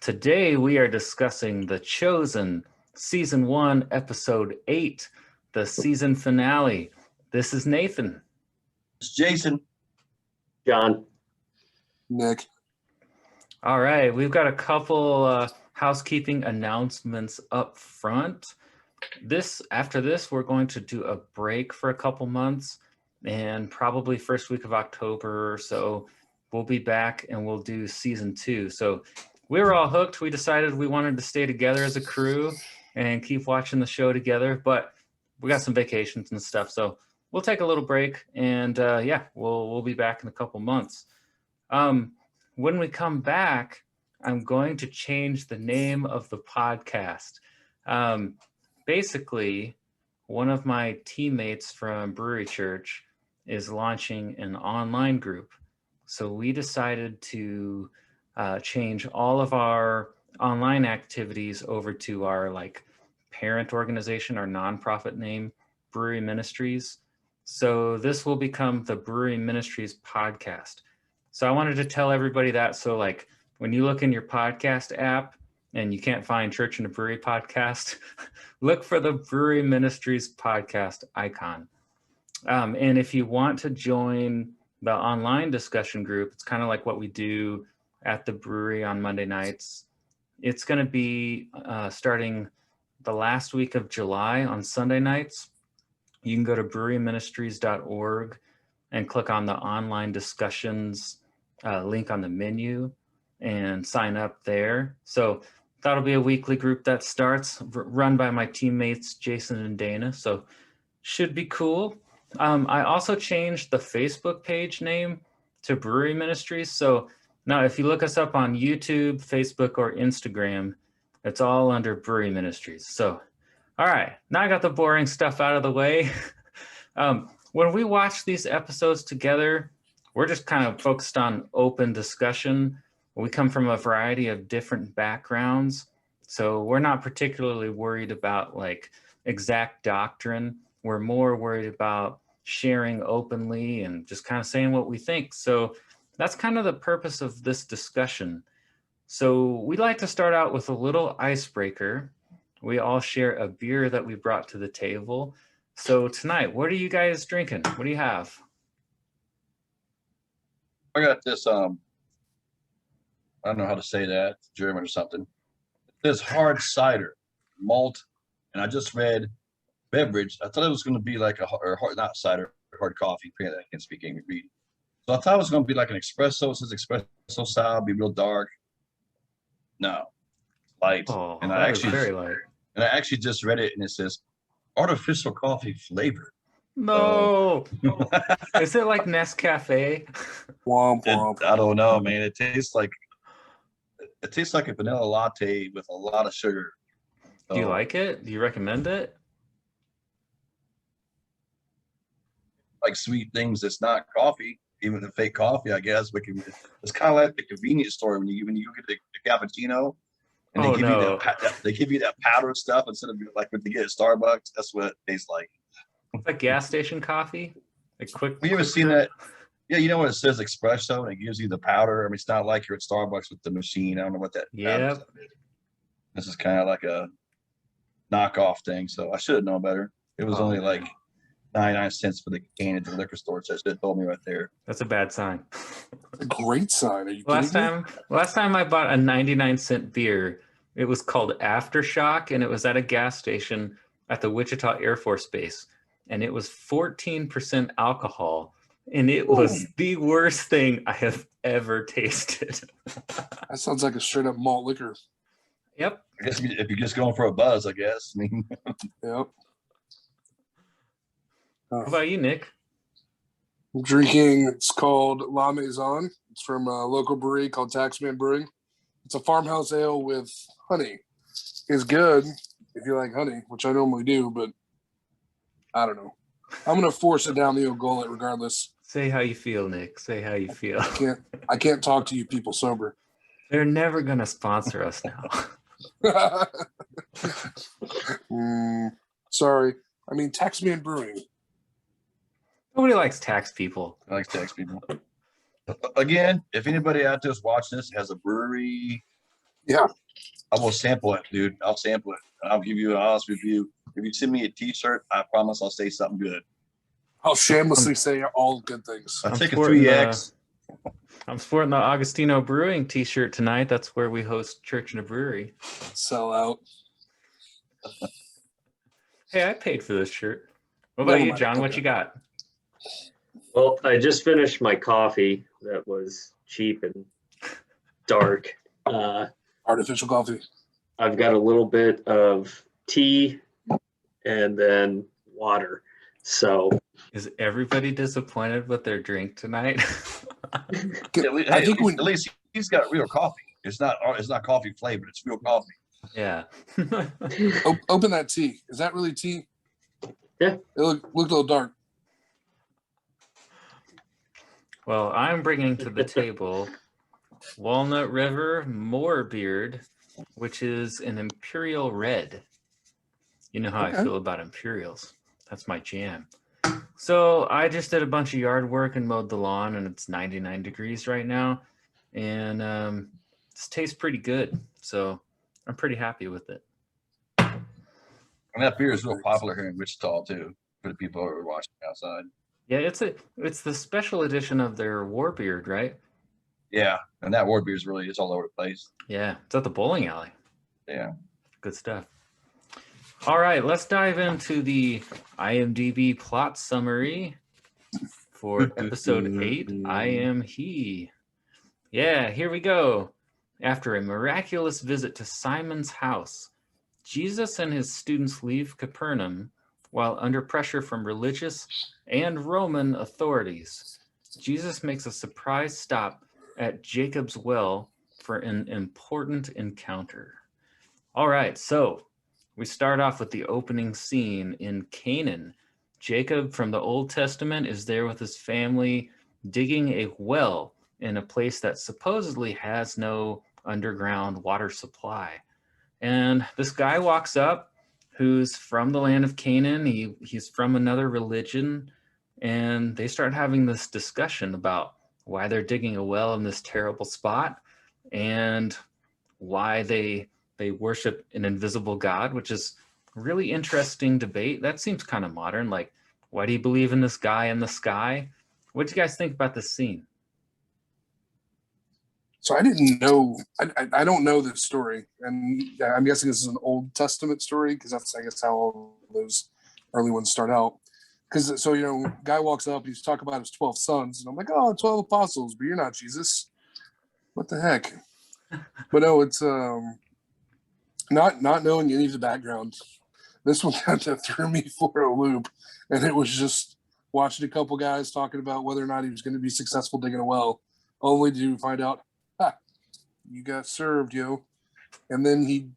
Today we are discussing The Chosen, Season 1, Episode 8, the season finale. This is Nathan. It's Jason. John. Nick. All right, we've got a couple housekeeping announcements up front. After this, we're going to do a break for a couple months, and probably first week of October or so, we'll be back and we'll do Season 2. So we were all hooked. We decided we wanted to stay together as a crew and keep watching the show together, but we got some vacations and stuff, so we'll take a little break, and we'll be back in a couple months. When we come back, I'm going to change the name of the podcast. Basically, one of my teammates from Brewery Church is launching an online group. So we decided to change all of our online activities over to our parent organization, our nonprofit name, Brewery Ministries. So this will become the Brewery Ministries podcast. So I wanted to tell everybody that. So when you look in your podcast app and you can't find Church in a Brewery podcast, look for the Brewery Ministries podcast icon. And if you want to join the online discussion group, it's kind of like what we do at the brewery on Monday nights. It's going to be starting the last week of July on Sunday nights. You can go to breweryministries.org and click on the online discussions link on the menu and sign up there. So that'll be a weekly group that starts, run by my teammates, Jason and Dana. So should be cool. I also changed the Facebook page name to Brewery Ministries. So now if you look us up on YouTube, Facebook, or Instagram, it's all under Brewery Ministries. So, all right, now I got the boring stuff out of the way. When we watch these episodes together, we're just kind of focused on open discussion. We come from a variety of different backgrounds, so we're not particularly worried about exact doctrine. We're more worried about sharing openly and just kind of saying what we think. So that's kind of the purpose of this discussion. So we'd like to start out with a little icebreaker. We all share a beer that we brought to the table. So tonight, what are you guys drinking? What do you have? I got this, I don't know how to say that, German or something. This hard cider, malt, and I just read beverage. I thought it was going to be like not cider, hard coffee. I can't speak English. So I thought it was going to be like an espresso. It says espresso style, be real dark. No, light. Oh, and that is very light. And I actually just read it, and it says artificial coffee flavor. No. Is it like Nescafe? Womp womp. I don't know, man. It tastes like a vanilla latte with a lot of sugar. Do you like it? Do you recommend it? Like sweet things that's not coffee, even the fake coffee, I guess. But it's kind of like the convenience store when you get the cappuccino, and they give you that powder stuff instead of like what they get at Starbucks. That's what it tastes like. It's like gas station coffee. Have you ever seen that? Yeah, you know what it says, espresso, and it gives you the powder. I mean, it's not like you're at Starbucks with the machine. I don't know what that. Yeah. This is kind of like a knockoff thing, so I should have known better. It was only like 99 cents for the can at the liquor store, so it should have told me right there. That's a bad sign. A great sign. Are you Last time I bought a 99-cent beer, it was called Aftershock, and it was at a gas station at the Wichita Air Force Base, and it was 14% alcohol, and it was the worst thing I have ever tasted. That sounds like a straight up malt liquor. Yep. I guess if you're just going for a buzz, I guess. I mean, Yep. What about you, Nick? I'm drinking, it's called La Maison. It's from a local brewery called Taxman Brewing. It's a farmhouse ale with honey. It's good if you like honey, which I normally do, but I don't know. I'm going to force it down the old gullet regardless. Say how you feel, Nick. Say how you feel. I can't talk to you people sober. They're never going to sponsor us now. Sorry. I mean, Taxman Brewing. Nobody likes tax people. I like tax people. Again, if anybody out there's watching this has a brewery Yeah. I will sample it, dude. I'll sample it. I'll give you an honest review. If you send me a T-shirt, I promise I'll say something good. I'll shamelessly say all good things. I I'm take a sporting 3X. I'm sporting the Augustino Brewing t-shirt tonight. That's where we host church in a brewery. Sell out. Hey, I paid for this shirt. What about Never you, mind. John? What Okay. you got? Well, I just finished my coffee that was cheap and dark. Artificial coffee. I've got a little bit of tea and then water. So Is everybody disappointed with their drink tonight? I think at least he's got real coffee. It's not coffee flavored. It's real coffee. Yeah. Open that tea. Is that really tea? Yeah. It looked a little dark. Well, I'm bringing to the table Walnut River Moorbeard, which is an Imperial Red. You know how I Okay. feel about Imperials. That's my jam. So I just did a bunch of yard work and mowed the lawn, and it's 99 degrees right now. And this tastes pretty good. So I'm pretty happy with it. And that beer is real popular here in Wichita too, for the people who are watching outside. Yeah, it's the special edition of their Warbeard, right? Yeah, and that ward beer is really, it's all over the place. Yeah, it's at the bowling alley. Yeah. Good stuff. All right, let's dive into the IMDb plot summary for episode 8, I Am He. Yeah, here we go. After a miraculous visit to Simon's house, Jesus and his students leave Capernaum while under pressure from religious and Roman authorities. Jesus makes a surprise stop at Jacob's well for an important encounter. All right, so we start off with the opening scene in Canaan. Jacob from the Old Testament is there with his family digging a well in a place that supposedly has no underground water supply. And this guy walks up who's from the land of Canaan. He's from another religion. And they start having this discussion about why they're digging a well in this terrible spot and why they worship an invisible God, which is a really interesting debate. That seems kind of modern. Like, why do you believe in this guy in the sky? What do you guys think about this scene? So I didn't know. I don't know this story, and I'm guessing this is an Old Testament story because that's, I guess, how all those early ones start out. Because so guy walks up, he's talking about his 12 sons, and I'm like, oh, 12 apostles, but you're not Jesus. What the heck? But no, it's not knowing any of the background. This one kind of threw me for a loop, and it was just watching a couple guys talking about whether or not he was going to be successful digging a well, only to find out, you got served, yo. And then he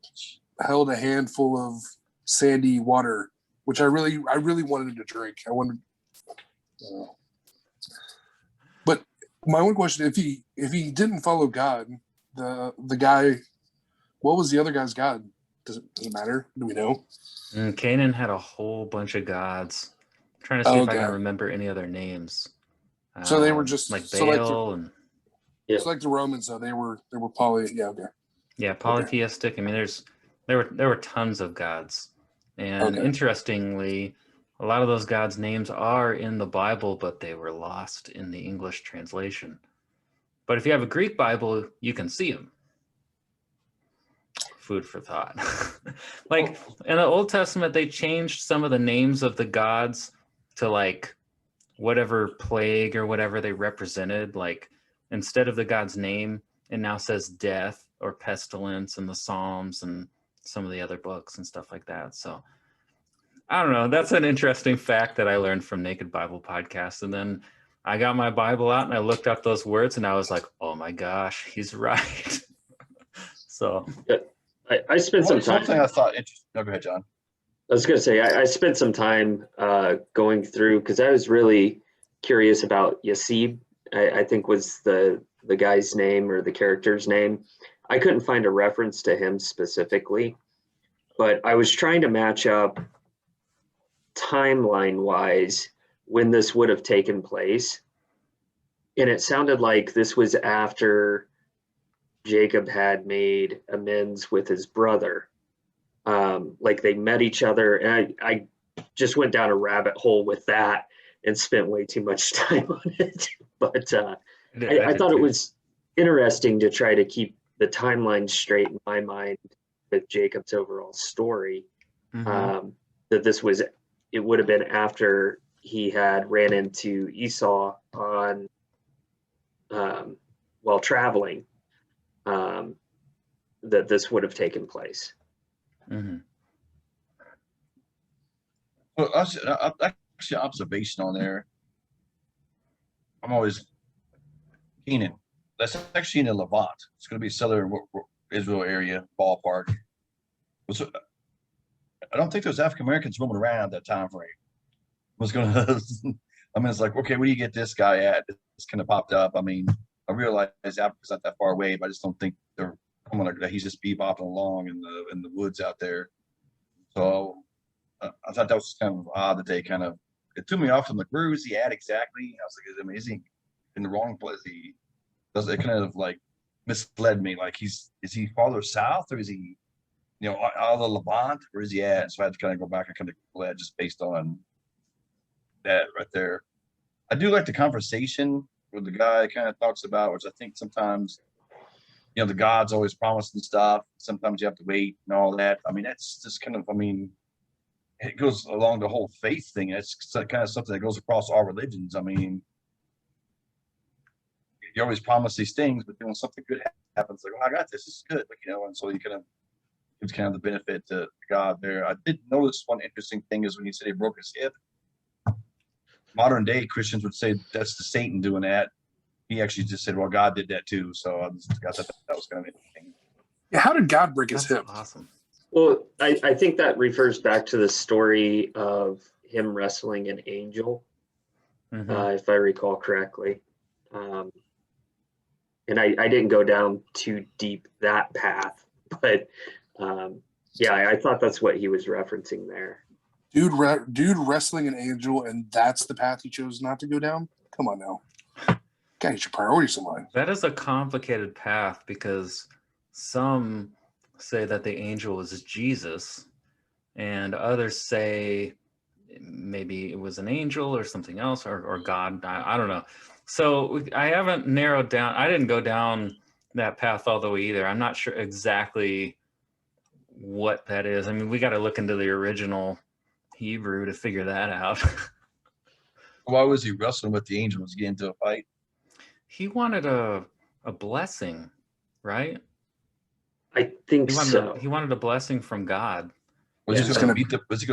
held a handful of sandy water, which I really wanted to drink. I wanted, but my one question: if he didn't follow God, the guy, what was the other guy's God? Does it matter? Do we know? Canaan had a whole bunch of gods. I'm trying to see if I can remember any other names. So they were just like Baal and it's like the Romans, though. They were polytheistic. I mean, there were tons of gods, and interestingly, a lot of those gods' names are in the Bible, but they were lost in the English translation. But if you have a Greek Bible, you can see them. Food for thought. Like in the Old Testament, they changed some of the names of the gods to like whatever plague or whatever they represented. Like instead of the god's name, it now says death or pestilence in the Psalms and some of the other books and stuff like that. So I don't know. That's an interesting fact that I learned from Naked Bible Podcast. And then I got my Bible out and I looked up those words and I was like, oh my gosh, he's right. So I spent some time. Something I thought interesting. No, go ahead, John. I was going to say, I spent some time going through, because I was really curious about Yasib, I think was the guy's name or the character's name. I couldn't find a reference to him specifically, but I was trying to match up timeline-wise when this would have taken place. And it sounded like this was after Jacob had made amends with his brother. Like they met each other, and I just went down a rabbit hole with that and spent way too much time on it. But I thought it was interesting to try to keep the timeline straight in my mind with Jacob's overall story. That it would have been after he had ran into Esau on while traveling, that this would have taken place. Well, actually, observation on there. I'm always Canaan. That's actually in the Levant. It's going to be southern Israel area, ballpark. So, I don't think there's African Americans roaming around that time frame. Was going to. I mean, it's like, okay, where do you get this guy at? It's kind of popped up. I mean, I realize Africa's not that far away, but I just don't think they're coming like that. He's just bebopping along in the woods out there. So I thought that was kind of odd that they kind of, it threw me off. I'm like, where is he at exactly? I was like, is he in the wrong place? It kind of like misled me. Like is he farther south, or is he, out of the Levant? Where is he at? So I had to kind of go back and kind of glad just based on that right there. I do like the conversation where the guy kind of talks about, which I think sometimes, the God's always promising stuff. Sometimes you have to wait and all that. I mean, that's just kind of, it goes along the whole faith thing. It's kind of something that goes across all religions. I mean, you always promise these things, but then when something good happens, like, oh, I got this. This is good. And so you kind of, it's kind of the benefit to God there. I did notice one interesting thing is when he said he broke his hip. Modern day Christians would say that's the Satan doing that. He actually just said, well, God did that too. So I thought that was kind of interesting. Yeah, how did God break his hip? Awesome. Well, I think that refers back to the story of him wrestling an angel, if I recall correctly. And I didn't go down too deep that path, but I thought that's what he was referencing there. Dude wrestling an angel, and that's the path he chose not to go down? Come on now. Gotta get your priorities in line. That is a complicated path because some say that the angel is Jesus, and others say maybe it was an angel or something else or God. I don't know. So I haven't narrowed down. I didn't go down that path all the way either. I'm not sure exactly what that is. I mean, we got to look into the original Hebrew to figure that out. Why was he wrestling with the angel? Was he getting into a fight? He wanted a blessing, right? I think so. He wanted a blessing from God. Was he going to beat the blessing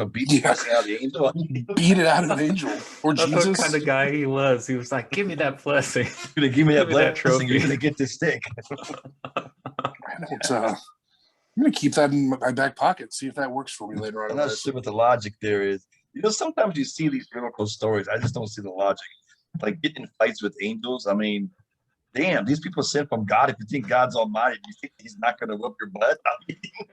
out of the angel? Beat it out of the angel or That's Jesus? What kind of guy he was. He was like, "Give me that blessing. You're gonna give me that blessing. Trophy. You're gonna get this stick." I'm gonna keep that in my back pocket. See if that works for me later on. I'm not sure what the logic there is. Sometimes you see these miracle stories. I just don't see the logic. Like getting in fights with angels. I mean, damn, these people sent from God. If you think God's almighty, you think he's not going to whoop your butt?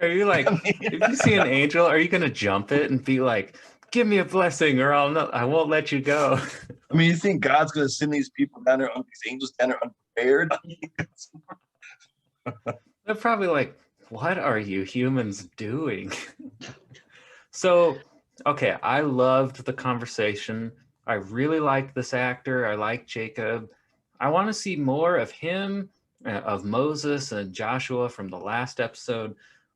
Are you like, if you see an angel, are you going to jump it and be like, give me a blessing or I won't let you go? I mean, you think God's going to send these people down there, these angels down there unprepared? They're probably like, what are you humans doing? So, okay, I loved the conversation. I really liked this actor. I like Jacob. I want to see more of him, of Moses and Joshua from the last episode.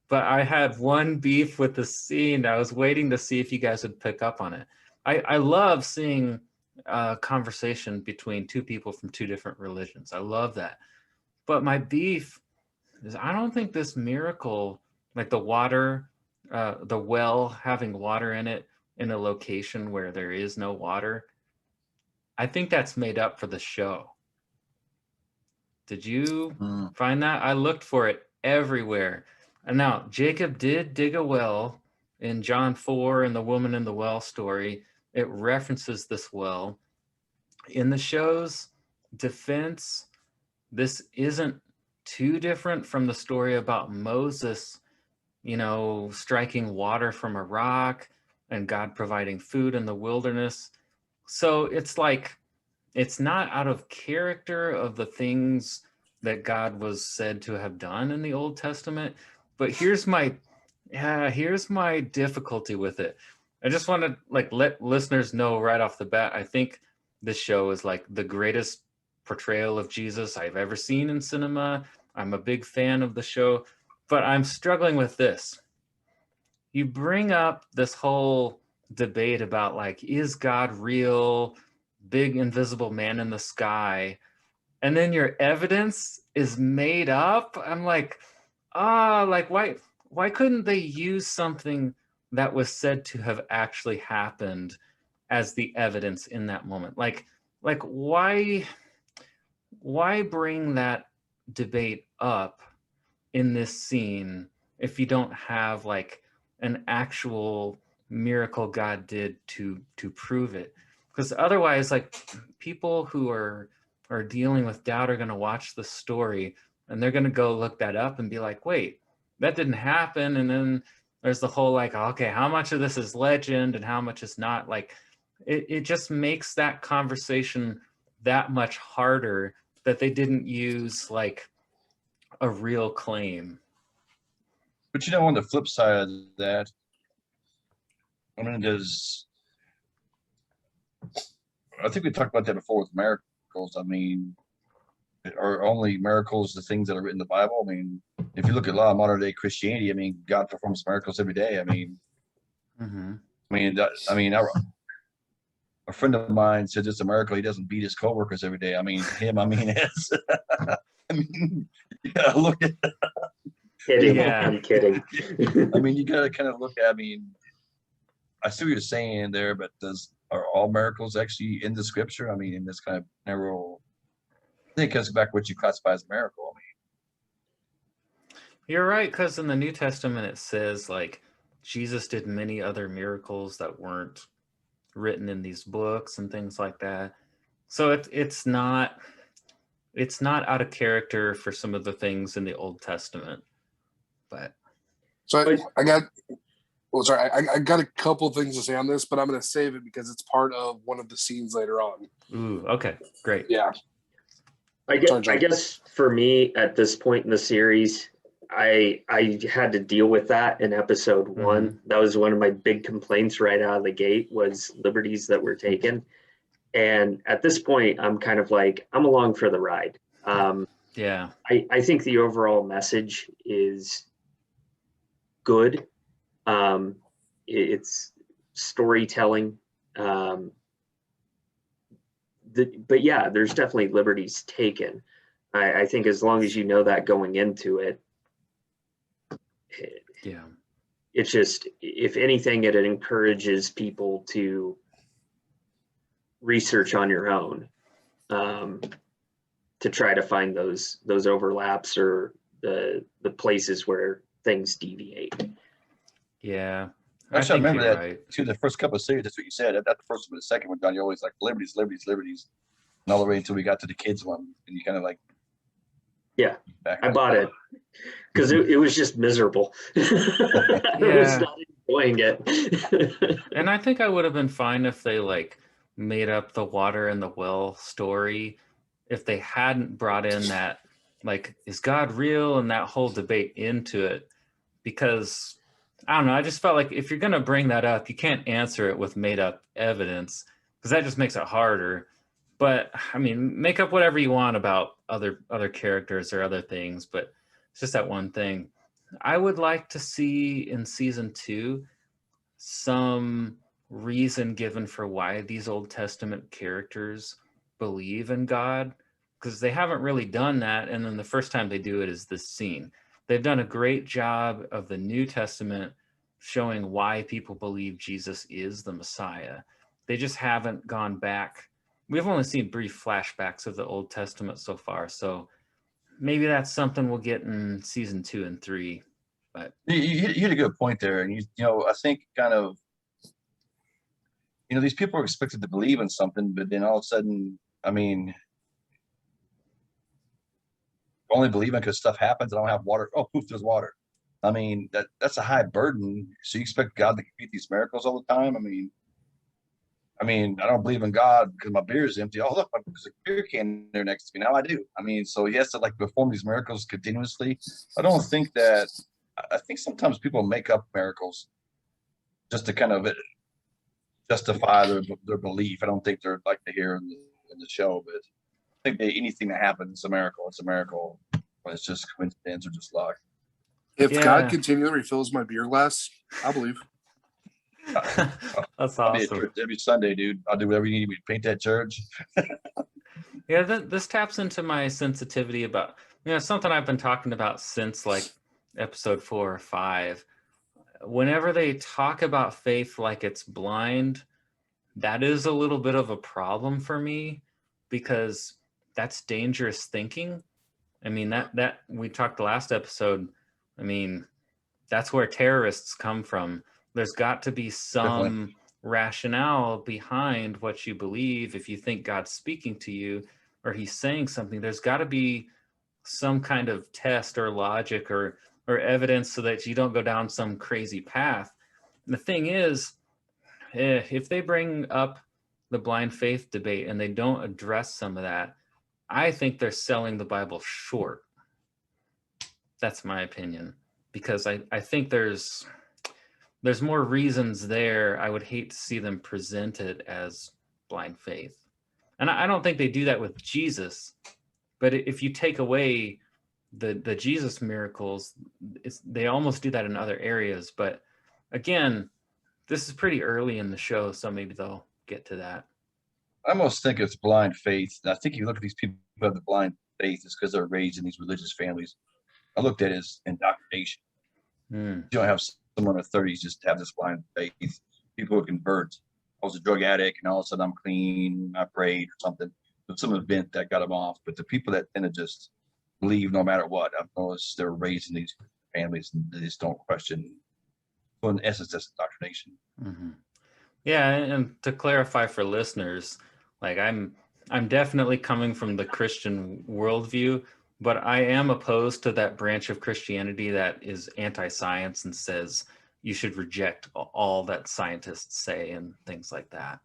But I had one beef with the scene. I was waiting to see if you guys would pick up on it. I love seeing a conversation between two people from two different religions. I love that. But my beef is I don't think this miracle, like the water, the well having water in it in a location where there is no water, I think that's made up for the show. Did you find that? I looked for it everywhere. And now Jacob did dig a well in John 4 and the woman in the well story. It references this well. In the show's defense, this isn't too different from the story about Moses, striking water from a rock and God providing food in the wilderness. So it's like, it's not out of character of the things that God was said to have done in the Old Testament. But here's my difficulty with it. I just want to like let listeners know right off the bat. I think this show is like the greatest portrayal of Jesus I've ever seen in cinema. I'm a big fan of the show, but I'm struggling with this. You bring up this whole debate about like, is God real? Big invisible man in the sky. And then your evidence is made up. I'm like, like why couldn't they use something that was said to have actually happened as the evidence in that moment? Like why bring that debate up in this scene if you don't have like an actual miracle God did to prove it? Because otherwise, like, people who are dealing with doubt are going to watch the story and they're going to go look that up and be like, wait, that didn't happen. And then there's the whole like, okay, how much of this is legend and how much is not? Like, it just makes that conversation that much harder that they didn't use like a real claim. But on the flip side of that, I mean, I think we talked about that before with miracles. I mean, are only miracles the things that are written in the Bible? I mean, if you look at a lot of modern day Christianity, I mean, God performs miracles every day. I mean, a friend of mine said it's a miracle he doesn't beat his coworkers every day. I mean, it's, I mean, you gotta look at. Kidding. Yeah. I'm kidding. I mean, you gotta kind of look at. I mean, I see what you're saying there, but are all miracles actually in the scripture? I mean, in this kind of narrow, I think it comes back to what you classify as a miracle. I mean, you're right, because in the New Testament it says like Jesus did many other miracles that weren't written in these books and things like that. So it's not out of character for some of the things in the Old Testament. But so I got a couple things to say on this, but I'm going to save it because it's part of one of the scenes later on. Ooh, okay, great. Yeah. I guess for me at this point in the series, I had to deal with that in episode 1. Mm-hmm. That was one of my big complaints right out of the gate, was liberties that were taken. And at this point, I'm kind of like, I'm along for the ride. Yeah. I think the overall message is good. It's storytelling. But yeah, there's definitely liberties taken. I think as long as you know that going into it, yeah, it's just, if anything, it encourages people to research on your own, to try to find those overlaps or the places where things deviate. Yeah. Actually, I remember that right. too. The first couple of series, that's what you said. At the first one, the second one, John, you're always like liberties, and all the way until we got to the kids one, and you kind of like. Yeah, I bought it because it was just miserable. I was not enjoying it. And I think I would have been fine if they like made up the water in the well story, if they hadn't brought in that like, is God real, and that whole debate into it, because I don't know, I just felt like if you're going to bring that up, you can't answer it with made up evidence, because that just makes it harder. But I mean, make up whatever you want about other characters or other things, but it's just that one thing. I would like to see in season 2 some reason given for why these Old Testament characters believe in God, because they haven't really done that. And then the first time they do it is this scene. They've done a great job of the New Testament showing why people believe Jesus is the Messiah. They just haven't gone back. We've only seen brief flashbacks of the Old Testament so far, so maybe that's something we'll get in season 2 and 3. But you hit a good point there, and I think kind of, these people are expected to believe in something, but then all of a sudden, I mean, only believing because stuff happens. I don't have water. Oh, poof, there's water. I mean, that's a high burden. So you expect God to repeat these miracles all the time? I mean, I mean, I don't believe in God because my beer is empty. Oh, look, there's a beer can there next to me. Now I do. I mean, so he has to like perform these miracles continuously. I don't think that, I think sometimes people make up miracles just to kind of justify their belief. I don't think they're like to hear in the show, but I think anything that happens is a miracle. It's a miracle when it's just coincidence or just luck. If Yeah. God continually refills my beer glass, I'll believe. That's I'll be at awesome. church every Sunday, dude. I'll do whatever you need. We paint that church. Yeah, this taps into my sensitivity about, something I've been talking about since like episode 4 or 5. Whenever they talk about faith like it's blind, that is a little bit of a problem for me, because that's dangerous thinking. I mean, that we talked the last episode. I mean, that's where terrorists come from. There's got to be some Definitely. rationale behind what you believe. If you think God's speaking to you or he's saying something, there's got to be some kind of test or logic or evidence so that you don't go down some crazy path. And the thing is, if they bring up the blind faith debate and they don't address some of that, I think they're selling the Bible short. That's my opinion, because I think there's more reasons there. I would hate to see them presented as blind faith. And I don't think they do that with Jesus. But if you take away the Jesus miracles, they almost do that in other areas. But again, this is pretty early in the show, so maybe they'll get to that. I almost think it's blind faith. And I think you look at these people who have the blind faith, it's because they're raised in these religious families. I looked at it as indoctrination. You don't have someone in their 30s just have this blind faith. People who convert. I was a drug addict and all of a sudden I'm clean, I prayed or something. There's some event that got them off. But the people that tend to just believe no matter what, I've noticed they're raised in these families and they just don't question. So in essence, that's indoctrination. Mm-hmm. Yeah, and to clarify for listeners, like I'm definitely coming from the Christian worldview, but I am opposed to that branch of Christianity that is anti-science and says you should reject all that scientists say and things like that.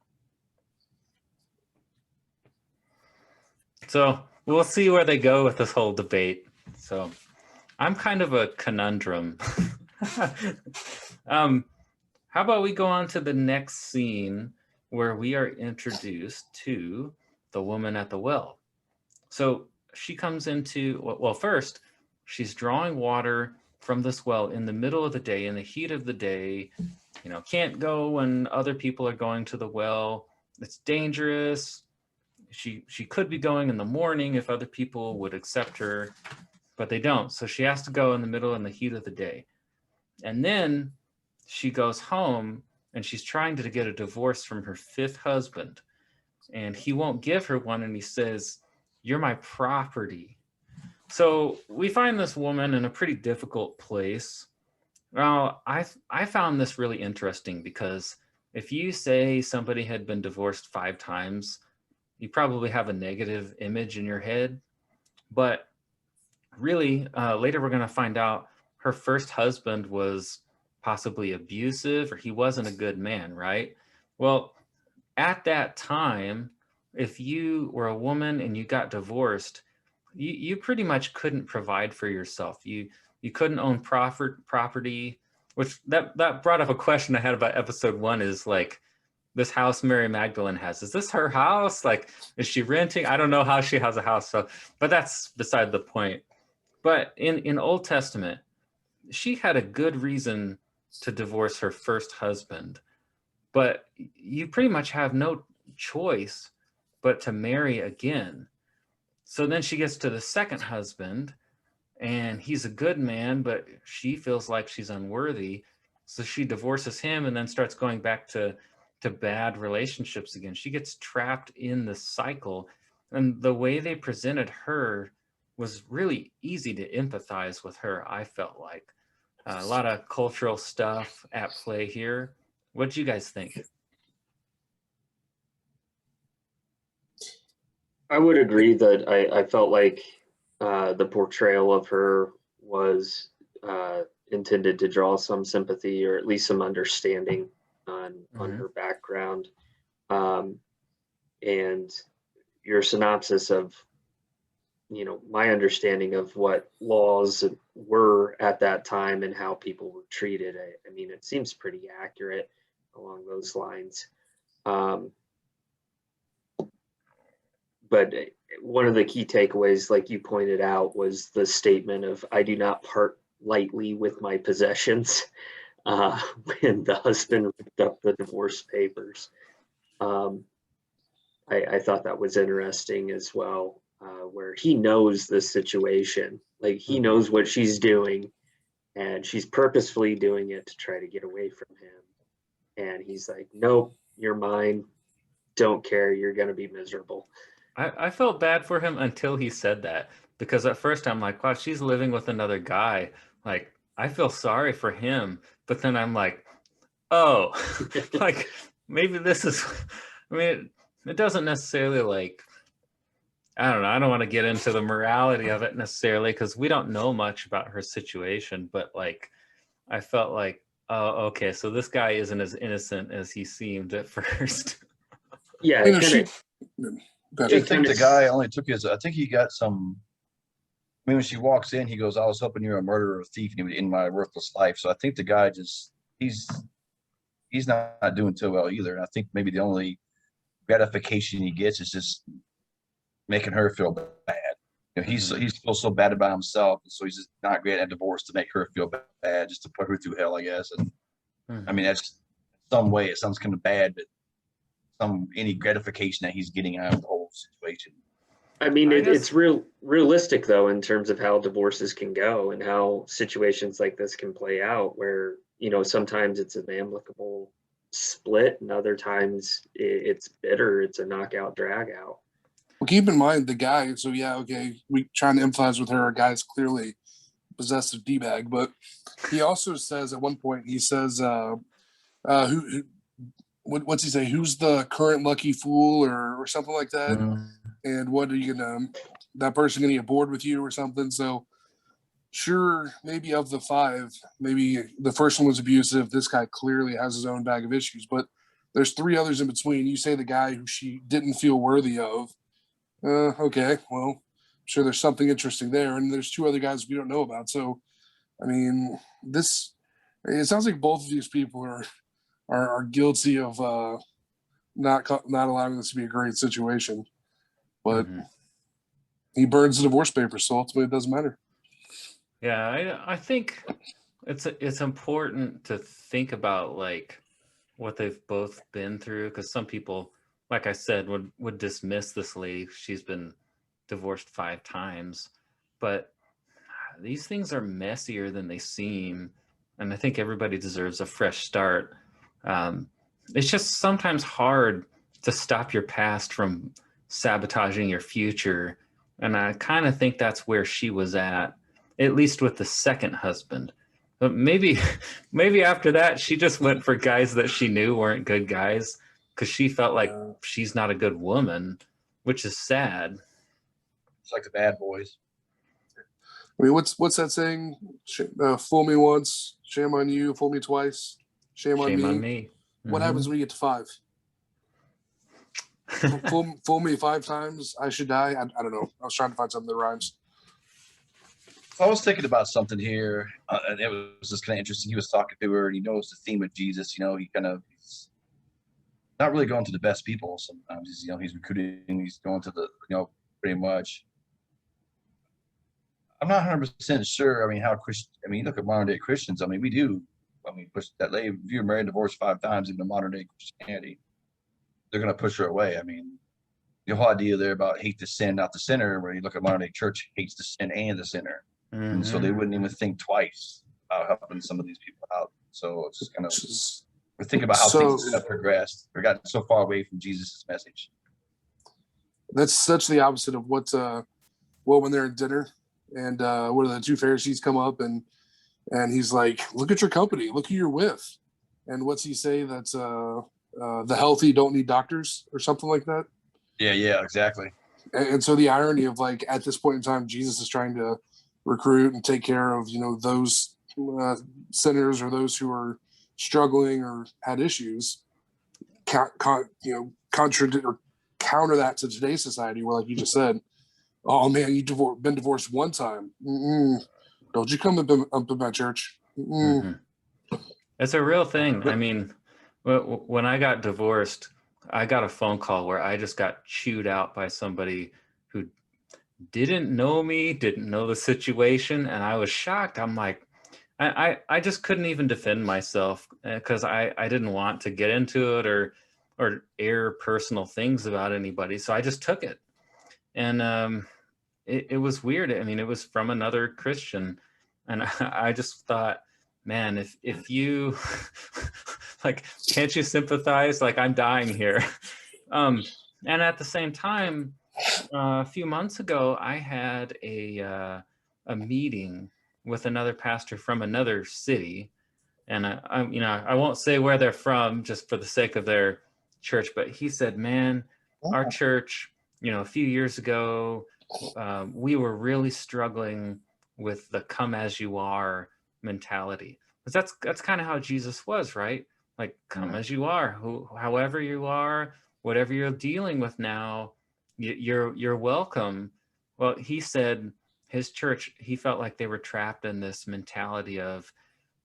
So we'll see where they go with this whole debate. So I'm kind of a conundrum. How about we go on to the next scene where we are introduced to the woman at the well. So she comes into, well, first, she's drawing water from this well in the middle of the day, in the heat of the day. Can't go when other people are going to the well. It's dangerous. She could be going in the morning if other people would accept her, but they don't. So she has to go in the middle in the heat of the day. And then she goes home and she's trying to get a divorce from her 5th husband. And he won't give her one. And he says, "You're my property." So we find this woman in a pretty difficult place. Now, I found this really interesting because if you say somebody had been divorced 5 times, you probably have a negative image in your head. But really, later we're going to find out her first husband was possibly abusive, or he wasn't a good man, right? Well, at that time, if you were a woman and you got divorced, you pretty much couldn't provide for yourself. You couldn't own property, which that brought up a question I had about episode 1 is like, this house Mary Magdalene has, is this her house? Like, is she renting? I don't know how she has a house. So, but that's beside the point. But in Old Testament, she had a good reason to divorce her first husband, but you pretty much have no choice but to marry again. So then she gets to the second husband and he's a good man, but she feels like she's unworthy. So she divorces him and then starts going back to bad relationships again. She gets trapped in the cycle. And the way they presented her was really easy to empathize with her, I felt like. A lot of cultural stuff at play here. What do you guys think? I would agree that I felt like the portrayal of her was intended to draw some sympathy or at least some understanding on her background. And your synopsis of, my understanding of what laws were at that time and how people were treated. I mean, it seems pretty accurate along those lines. But one of the key takeaways, like you pointed out, was the statement of, I do not part lightly with my possessions, when the husband ripped up the divorce papers. I thought that was interesting as well, where he knows the situation, like he knows what she's doing, and she's purposefully doing it to try to get away from him. And he's like, nope, you're mine. Don't care. You're going to be miserable. I felt bad for him until he said that, because at first I'm like, wow, she's living with another guy. Like, I feel sorry for him. But then I'm like, oh, like maybe this is, I mean, it doesn't necessarily like, I don't know. I don't want to get into the morality of it necessarily, because we don't know much about her situation. But like, I felt like, oh, okay, so this guy isn't as innocent as he seemed at first. Yeah. You know, I think the guy only took his, I think he got some, I mean, when she walks in, he goes, I was hoping you're a murderer or a thief and he would end my worthless life. So I think the guy just, he's not doing too well either. And I think maybe the only gratification he gets is just making her feel bad. You know, he feels so bad about himself. And so he's just not great at divorce to make her feel bad, just to put her through hell, I guess. And I mean, that's some way, it sounds kind of bad, but any gratification that he's getting out of the whole situation. I mean, it's realistic though, in terms of how divorces can go and how situations like this can play out, where, sometimes it's an amicable split and other times it's bitter. It's a knockout drag out. Well, keep in mind the guy. So yeah, okay, we trying to emphasize with her, a guy's clearly possessive d-bag, but he also says at one point, he says, what's he say? Who's the current lucky fool or something like that? And what are you gonna? That person gonna get bored with you or something? So sure, maybe of the five, maybe the first one was abusive. This guy clearly has his own bag of issues, but there's three others in between. You say the guy who she didn't feel worthy of. Okay, well, I'm sure there's something interesting there, and there's two other guys we don't know about. So, I mean, it sounds like both of these people are guilty of not allowing this to be a great situation. But he burns the divorce papers, so ultimately it doesn't matter. Yeah, I think it's important to think about like what they've both been through, because some people, like I said, would dismiss this lady. She's been divorced 5 times, but these things are messier than they seem, and I think everybody deserves a fresh start. It's just sometimes hard to stop your past from sabotaging your future, and I kind of think that's where she was at least with the second husband. But maybe after that she just went for guys that she knew weren't good guys, because she felt like she's not a good woman, which is sad. It's like the bad boys. I mean, what's that saying? Fool me once, shame on you. Fool me twice, shame on me. What happens when you get to 5? fool me 5 times, I should die. I don't know. I was trying to find something that rhymes. I was thinking about something here, and it was just kind of interesting. He was talking to her, and he knows the theme of Jesus. He's not really going to the best people sometimes. He's recruiting. He's going to the, pretty much. I'm not 100% sure. I mean, you look at modern day Christians. I mean, we do. I mean, push that lady. If you're married, divorced 5 times in the modern day Christianity, they're going to push her away. I mean, the whole idea there about hate the sin, not the sinner, where you look at modern day church hates the sin and the sinner. And so they wouldn't even think twice about helping some of these people out. So it's just kind of, we're thinking about how things have progressed. We've gotten so far away from Jesus' message. That's such the opposite of what when they're at dinner and one of the 2 Pharisees come up and he's like, look at your company, look who you're with. And what's he say? That's the healthy don't need doctors or something like that. Yeah, exactly. And so the irony of like, at this point in time, Jesus is trying to recruit and take care of, those sinners or those who are struggling or had issues, contradict or counter that to today's society, where, like you just said, oh man, you've been divorced one time. Don't you come up in my church? It's a real thing. I mean, when I got divorced, I got a phone call where I just got chewed out by somebody who didn't know me, didn't know the situation, and I was shocked. I'm like, I just couldn't even defend myself because I didn't want to get into it or air personal things about anybody. So I just took it. And it was weird. I mean, it was from another Christian. And I just thought, man, if you like, can't you sympathize? Like, I'm dying here. And at the same time, a few months ago, I had a meeting with another pastor from another city, and I won't say where they're from just for the sake of their church, but he said, man, our church, a few years ago, we were really struggling with the come as you are mentality, because that's kind of how Jesus was, right? Like, come as you are, however you are, whatever you're dealing with now, you're welcome. Well, he said his church, he felt like they were trapped in this mentality of,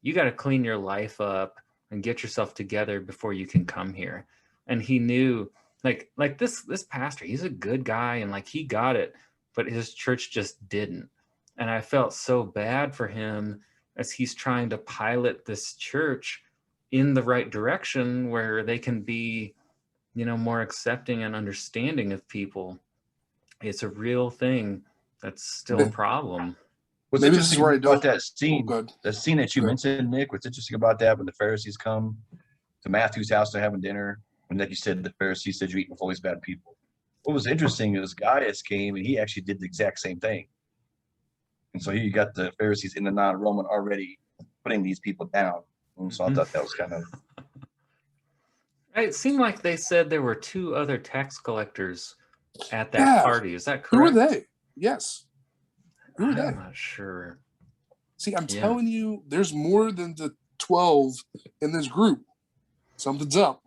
you got to clean your life up and get yourself together before you can come here. And he knew, like this pastor, he's a good guy, and like, he got it, but his church just didn't. And I felt so bad for him as he's trying to pilot this church in the right direction where they can be, more accepting and understanding of people. It's a real thing. That's still a problem. What's Maybe this is interesting where I about don't. that scene, that scene that you mentioned, Nick, what's interesting about that, when the Pharisees come to Matthew's house, they're having dinner, and like you said, the Pharisees said, you're eating with all these bad people. What was interesting is Gaius came, and he actually did the exact same thing. And so you got the Pharisees in the non-Roman already putting these people down. And so I thought that was kind of... It seemed like they said there were 2 other tax collectors at that party. Is that correct? Who were they? Yes. Who were they? I'm not sure. See, I'm telling you, there's more than the 12 in this group. Something's up.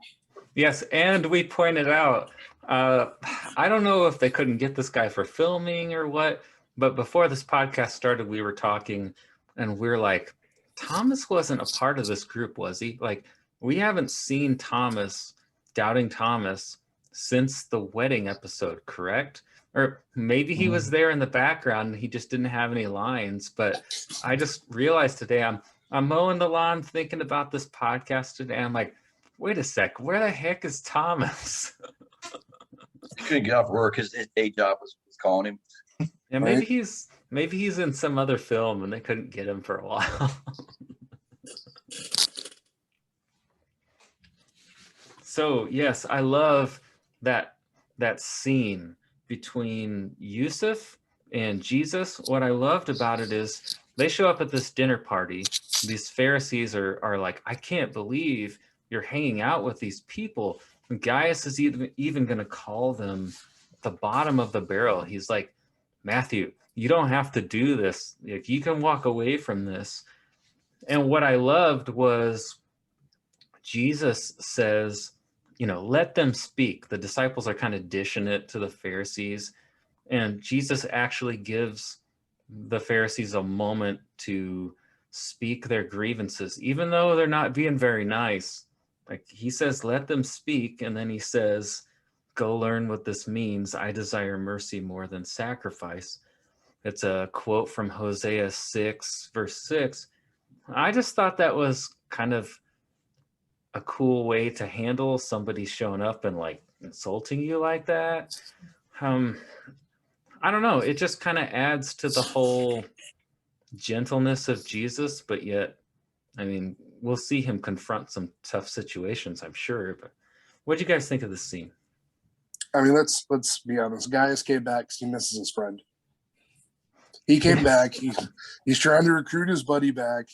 Yes, and we pointed out, I don't know if they couldn't get this guy for filming or what, but before this podcast started, we were talking, and we're like, Thomas wasn't a part of this group, was he? Like, we haven't seen Thomas, Doubting Thomas, since the wedding episode, correct? Or maybe he was there in the background and he just didn't have any lines. But I just realized today, I'm mowing the lawn thinking about this podcast today. I'm like, wait a sec, where the heck is Thomas? He couldn't get off work. His day job was calling him. Yeah, maybe he's in some other film and they couldn't get him for a while. So yes, I love that scene between Yusuf and Jesus. What I loved about it is they show up at this dinner party. These Pharisees are like, I can't believe you're hanging out with these people. And Gaius is even going to call them the bottom of the barrel. He's like, Matthew, you don't have to do this. Like, you can walk away from this. And what I loved was Jesus says, let them speak. The disciples are kind of dishing it to the Pharisees. And Jesus actually gives the Pharisees a moment to speak their grievances, even though they're not being very nice. Like, he says, let them speak. And then he says, go learn what this means. I desire mercy more than sacrifice. It's a quote from Hosea 6, verse 6. I just thought that was kind of a cool way to handle somebody showing up and like insulting you like that. I don't know. It just kind of adds to the whole gentleness of Jesus, but yet, I mean, we'll see him confront some tough situations, I'm sure. But what do you guys think of this scene? I mean, let's be honest. Gaius came back because he misses his friend. He came back. He's trying to recruit his buddy back.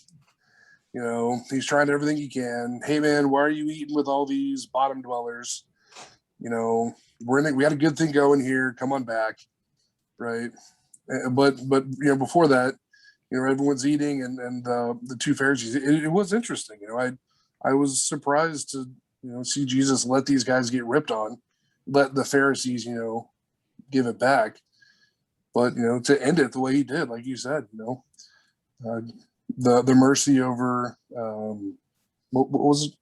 He's trying everything he can. Hey man, why are you eating with all these bottom dwellers? We had a good thing going here. Come on back, right? But before that, everyone's eating, and the 2 Pharisees. It was interesting. I was surprised to see Jesus let these guys get ripped on. let the Pharisees, give it back. But, to end it the way he did, like you said, the mercy over, what was it?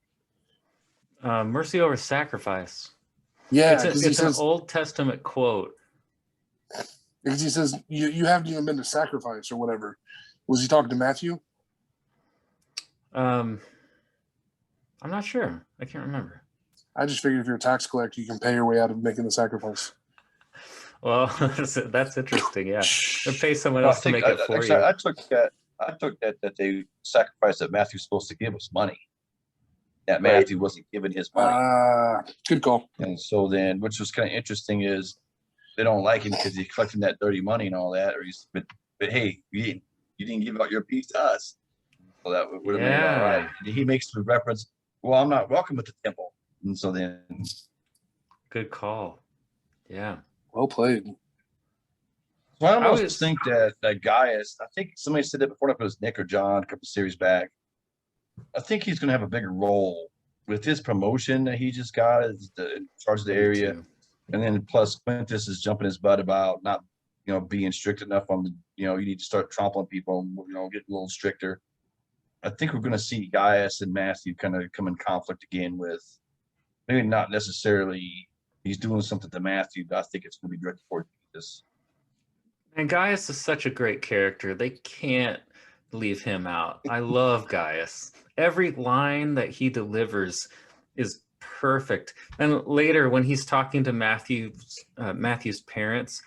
Mercy over sacrifice. Yeah, it's an Old Testament quote. Because he says, you haven't even been to sacrifice or whatever. Was he talking to Matthew? I'm not sure. I can't remember. I just figured if you're a tax collector, you can pay your way out of making the sacrifice. Well, that's interesting. Yeah, or pay someone else to make it for you. I took that they sacrifice that Matthew's supposed to give us money. That Matthew wasn't giving his money. Good call. And so then, which was kind of interesting, is they don't like him because he's collecting that dirty money and all that. But hey, you didn't give out your piece to us, so that would have made it all right. And he makes the reference, "Well, I'm not welcome at the temple," and so then. Good call. Yeah. Well played. So I almost think that Gaius, I think somebody said that before, if it was Nick or John a couple series back. I think he's going to have a bigger role with his promotion that he just got as in charge of the area. And then plus Quintus is jumping his butt about not, being strict enough on the, you need to start trampling people, get a little stricter. I think we're going to see Gaius and Matthew kind of come in conflict again with maybe not necessarily he's doing something to Matthew, but I think it's going to be directed toward Jesus. And Gaius is such a great character. They can't leave him out. I love Gaius. Every line that he delivers is perfect. And later when he's talking to Matthew's parents,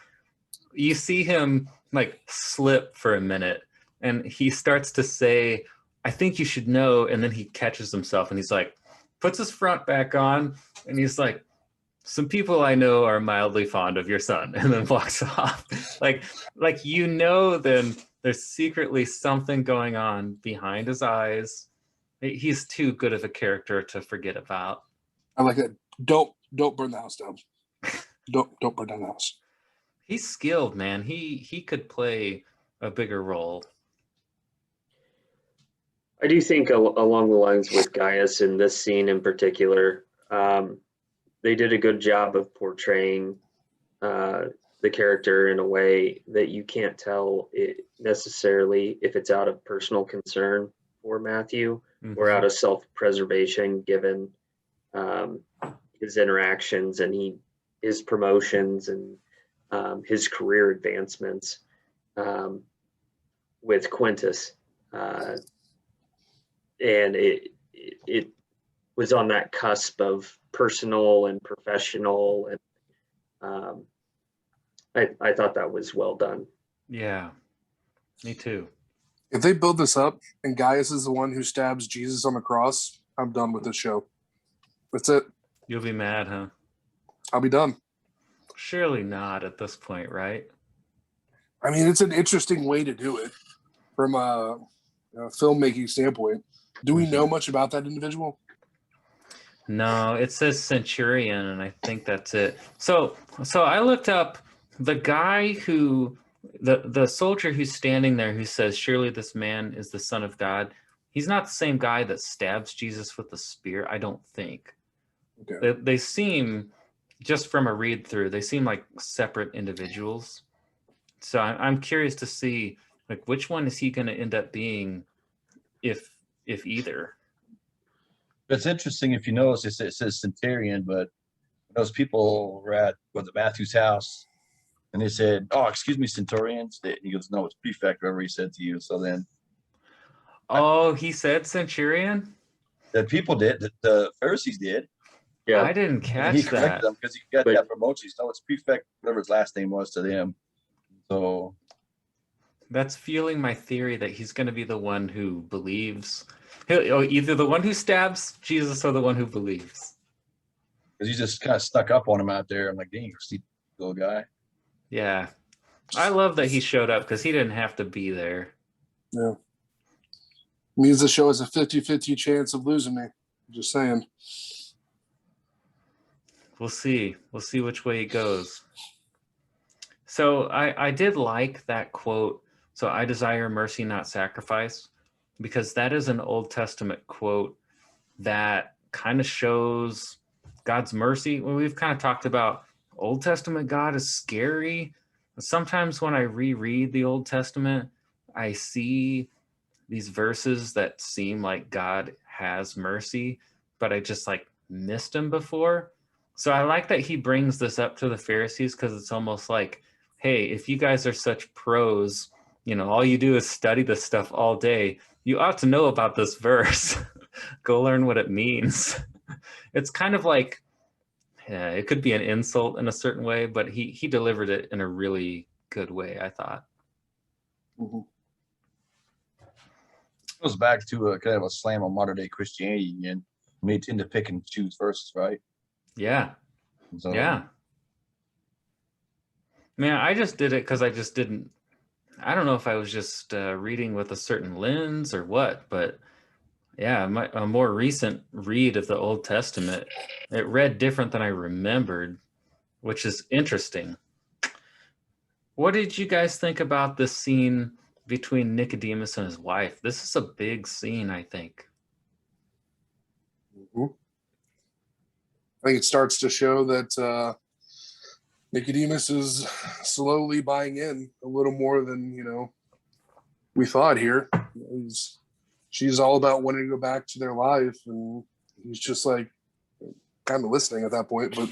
you see him like slip for a minute and he starts to say, "I think you should know," and then he catches himself and he's like, puts his front back on and he's like, "Some people I know are mildly fond of your son," and then walks off. Like then there's secretly something going on behind his eyes. He's too good of a character to forget about. I like that. Don't burn the house down. Don't burn down the house. He's skilled, man. He could play a bigger role. I do think along the lines with Gaius in this scene in particular, they did a good job of portraying the character in a way that you can't tell it necessarily if it's out of personal concern for Matthew or out of self-preservation, given his interactions and his promotions and his career advancements with Quintus. And it was on that cusp of personal and professional, and I thought that was well done. Yeah, me too. If they build this up and Gaius is the one who stabs Jesus on the cross, I'm done with this show. That's it. You'll be mad, huh? I'll be done. Surely not at this point, right? I mean, it's an interesting way to do it from a filmmaking standpoint. Do we know much about that individual? No, it says centurion, and I think that's it. So I looked up the guy who, the soldier who's standing there who says, "Surely this man is the Son of God." He's not the same guy that stabs Jesus with the spear, I don't think. Okay. They seem, just from a read through, they seem like separate individuals. So I'm curious to see, like, which one is he going to end up being, if either. It's interesting if you notice it says centurion, but those people were at Matthew's house, and they said, "Oh, excuse me, centurions." And he goes, "No, it's prefect," whatever he said to you. So then, he said centurion. The people did. The Pharisees did. Yeah, I didn't catch that. He corrected them because he got that promotion. So it's prefect, whatever his last name was to them. So that's fueling my theory that he's going to be the one who believes. Either the one who stabs Jesus or the one who believes. Because he just kind of stuck up on him out there. I'm like, dang, you're a little guy. Yeah. I love that he showed up because he didn't have to be there. Yeah. Means the show has a 50-50 chance of losing me. Just saying. We'll see. We'll see which way it goes. So I did like that quote. So I desire mercy, not sacrifice, because that is an Old Testament quote that kind of shows God's mercy. Well, we've kind of talked about Old Testament God is scary. Sometimes when I reread the Old Testament, I see these verses that seem like God has mercy, but I just like missed him before. So I like that he brings this up to the Pharisees, because it's almost like, hey, if you guys are such pros, all you do is study this stuff all day, you ought to know about this verse. Go learn what it means. It's kind of like, it could be an insult in a certain way, but he delivered it in a really good way, I thought. Mm-hmm. Goes back to a kind of a slam on modern day Christianity, and they tend to pick and choose verses, right? Yeah. So, Yeah. Man, I just did it because I just didn't. I don't know if I was just reading with a certain lens or what, but yeah, a more recent read of the Old Testament, it read different than I remembered, which is interesting. What did you guys think about this scene between Nicodemus and his wife? This is a big scene, I think. Mm-hmm. I think it starts to show that Nicodemus is slowly buying in a little more than, we thought here. She's all about wanting to go back to their life, and he's just like kind of listening at that point. But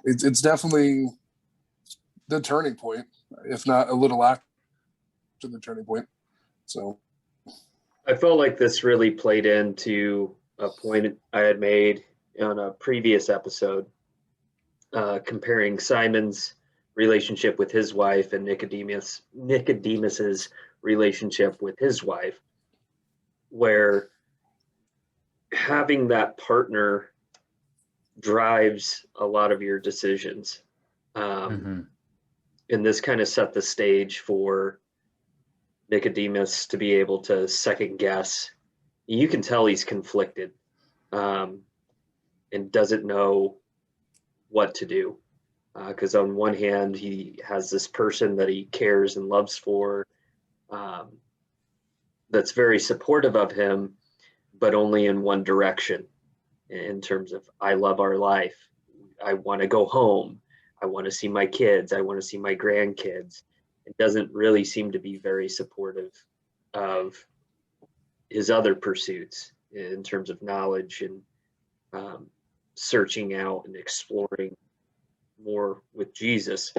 it's definitely the turning point, if not a little after the turning point. So I felt like this really played into a point I had made on a previous episode, comparing Simon's relationship with his wife and Nicodemus's relationship with his wife, where having that partner drives a lot of your decisions. And this kind of set the stage for Nicodemus to be able to second guess. You can tell he's conflicted, and doesn't know what to do. Because on one hand, he has this person that he cares and loves for, that's very supportive of him, but only in one direction, in terms of, I love our life. I want to go home. I want to see my kids. I want to see my grandkids. It doesn't really seem to be very supportive of his other pursuits in terms of knowledge and searching out and exploring more with Jesus.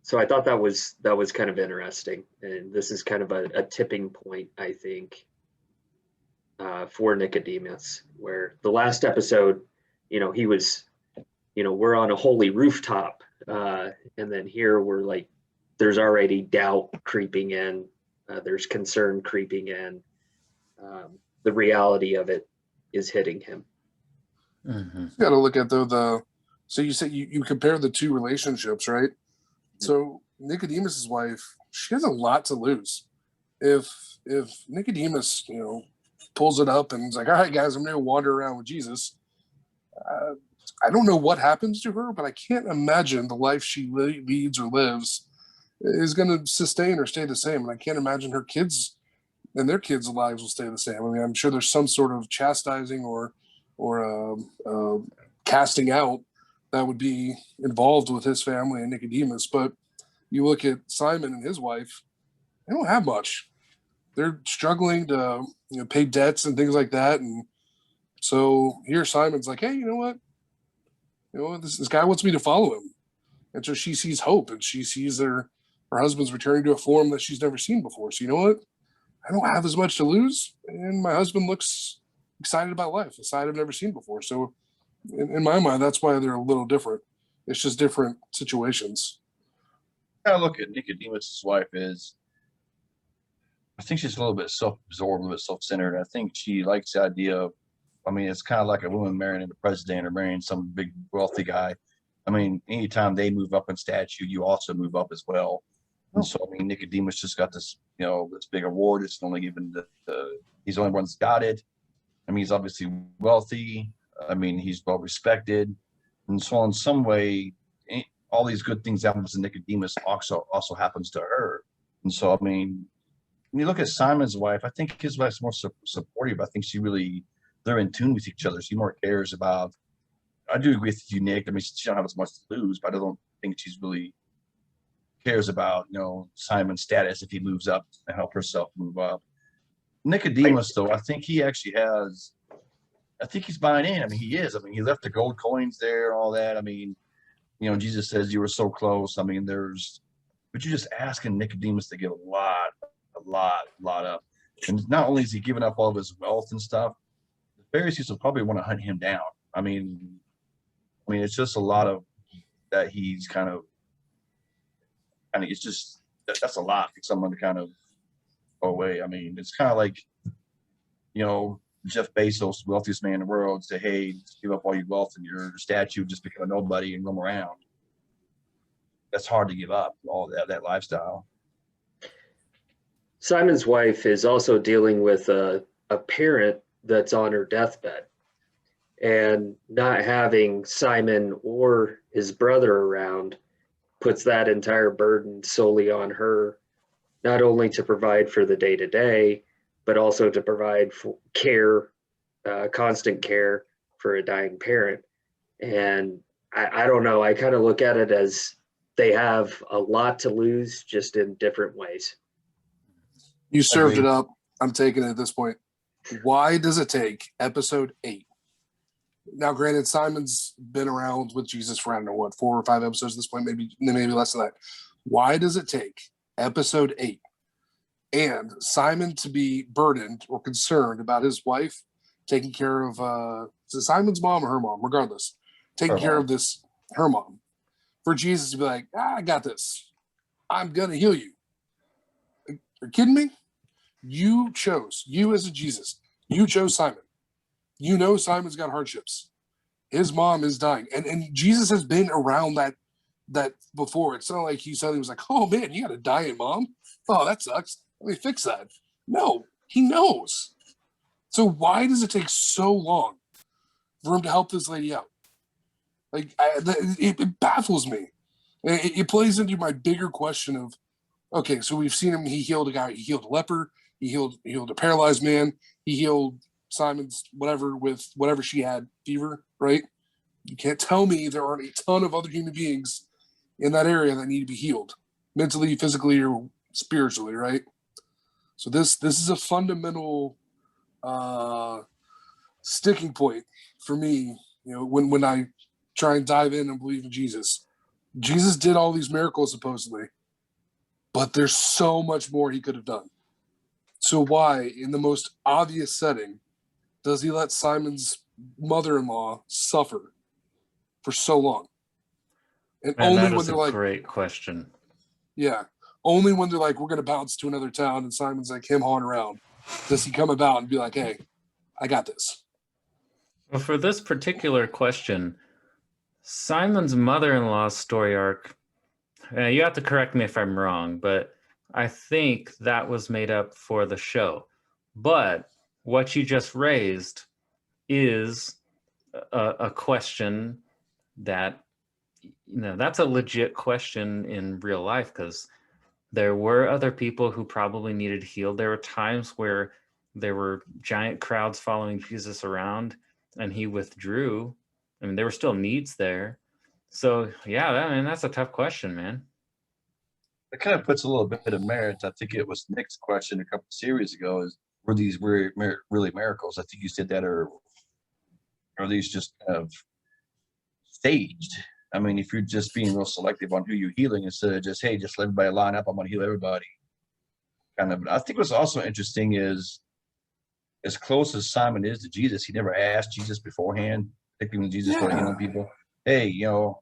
So I thought that was kind of interesting, and this is kind of a tipping point, I think, for Nicodemus, where the last episode, he was, we're on a holy rooftop, and then here we're like, there's already doubt creeping in, there's concern creeping in, the reality of it is hitting him. You got to look at so you said you compare the two relationships, right? So Nicodemus's wife, she has a lot to lose. If Nicodemus, pulls it up and is like, all right, guys, I'm going to wander around with Jesus. I don't know what happens to her, but I can't imagine the life she leads or lives is going to sustain or stay the same. And I can't imagine her kids and their kids' lives will stay the same. I mean, I'm sure there's some sort of chastising or casting out that would be involved with his family and Nicodemus. But you look at Simon and his wife, they don't have much. They're struggling to pay debts and things like that. And so here Simon's like, hey, you know what? This guy wants me to follow him. And so she sees hope, and she sees her husband's returning to a form that she's never seen before. So you know what? I don't have as much to lose, and my husband looks excited about life, a side I've never seen before. So in my mind, that's why they're a little different. It's just different situations. I look at Nicodemus' wife is, I think she's a little bit self-absorbed, a little bit self-centered. I think she likes the idea of, it's kind of like a woman marrying the president or marrying some big wealthy guy. Anytime they move up in stature, you also move up as well. And so, Nicodemus just got this, this big award. It's only given he's the only one that's got it. He's obviously wealthy. He's well respected. And so in some way, all these good things happen to Nicodemus also happens to her. And so, when you look at Simon's wife, I think his wife's more supportive. I think she really they're in tune with each other. She more cares about. I do agree with you, Nick. I mean, she don't have as much to lose, but I don't think she's really cares about, you know, Simon's status if he moves up to help herself move up. Nicodemus, though, I think he actually has. I think he's buying in. I mean, he is. I mean, he left the gold coins there, all that. I mean, you know, Jesus says you were so close. I mean, but you're just asking Nicodemus to give a lot up. And not only is he giving up all of his wealth and stuff, the Pharisees will probably want to hunt him down. I mean, it's just a lot of that. He's kind of, it's just, that's a lot for someone to kind of go away. I mean, it's kind of like, you know, Jeff Bezos, the wealthiest man in the world, say, hey, just give up all your wealth and your statue, just become a nobody and roam around. That's hard to give up, all that lifestyle. Simon's wife is also dealing with a parent that's on her deathbed, and not having Simon or his brother around puts that entire burden solely on her, not only to provide for the day-to-day, but also to provide for care, constant care for a dying parent. And I don't know, I kind of look at it as they have a lot to lose, just in different ways. You served it up. I'm taking it at this point. Why does it take episode 8? Now, granted, Simon's been around with Jesus for, I don't know what, 4 or 5 episodes at this point, maybe less than that. Why does it take episode 8 and Simon to be burdened or concerned about his wife taking care of is it Simon's mom or her mom, regardless, taking care of her mom, for Jesus to be like, I got this, I'm gonna heal you? Are you kidding me? You as a Jesus, you chose Simon. You know Simon's got hardships. His mom is dying, and Jesus has been around that before. It's not like he suddenly was like, oh man, you got a dying mom, oh that sucks, let me fix that. No, he knows. So why does it take so long for him to help this lady out? Like, it baffles me. It plays into my bigger question of, okay, so we've seen him. He healed a guy. He healed a leper. He healed a paralyzed man. He healed Simon's whatever with whatever she had, fever, right? You can't tell me there aren't a ton of other human beings in that area that need to be healed, mentally, physically, or spiritually, right? So this is a fundamental sticking point for me. You know, when I try and dive in and believe in Jesus. Jesus did all these miracles supposedly, but there's so much more he could have done. So why, in the most obvious setting, does he let Simon's mother-in-law suffer for so long? And Man, only that when is they're a like, great question. yeah, only when they're like, we're going to bounce to another town, and Simon's like him hawing around, does he come about and be like, hey, I got this. Well, for this particular question, Simon's mother-in-law's story arc, you have to correct me if I'm wrong, but I think that was made up for the show. But what you just raised is a question that, that's a legit question in real life, because there were other people who probably needed healed. There were times where there were giant crowds following Jesus around and he withdrew. I mean, there were still needs there. So yeah, that's a tough question, man. It kind of puts a little bit of merit. I think it was Nick's question a couple of series ago, is were these really miracles? I think you said that, or are these just kind of staged? I mean, if you're just being real selective on who you're healing instead of just, hey, just let everybody line up, I'm going to heal everybody. Kind of. I think what's also interesting is, as close as Simon is to Jesus, he never asked Jesus beforehand, particularly when Jesus started healing people, hey, can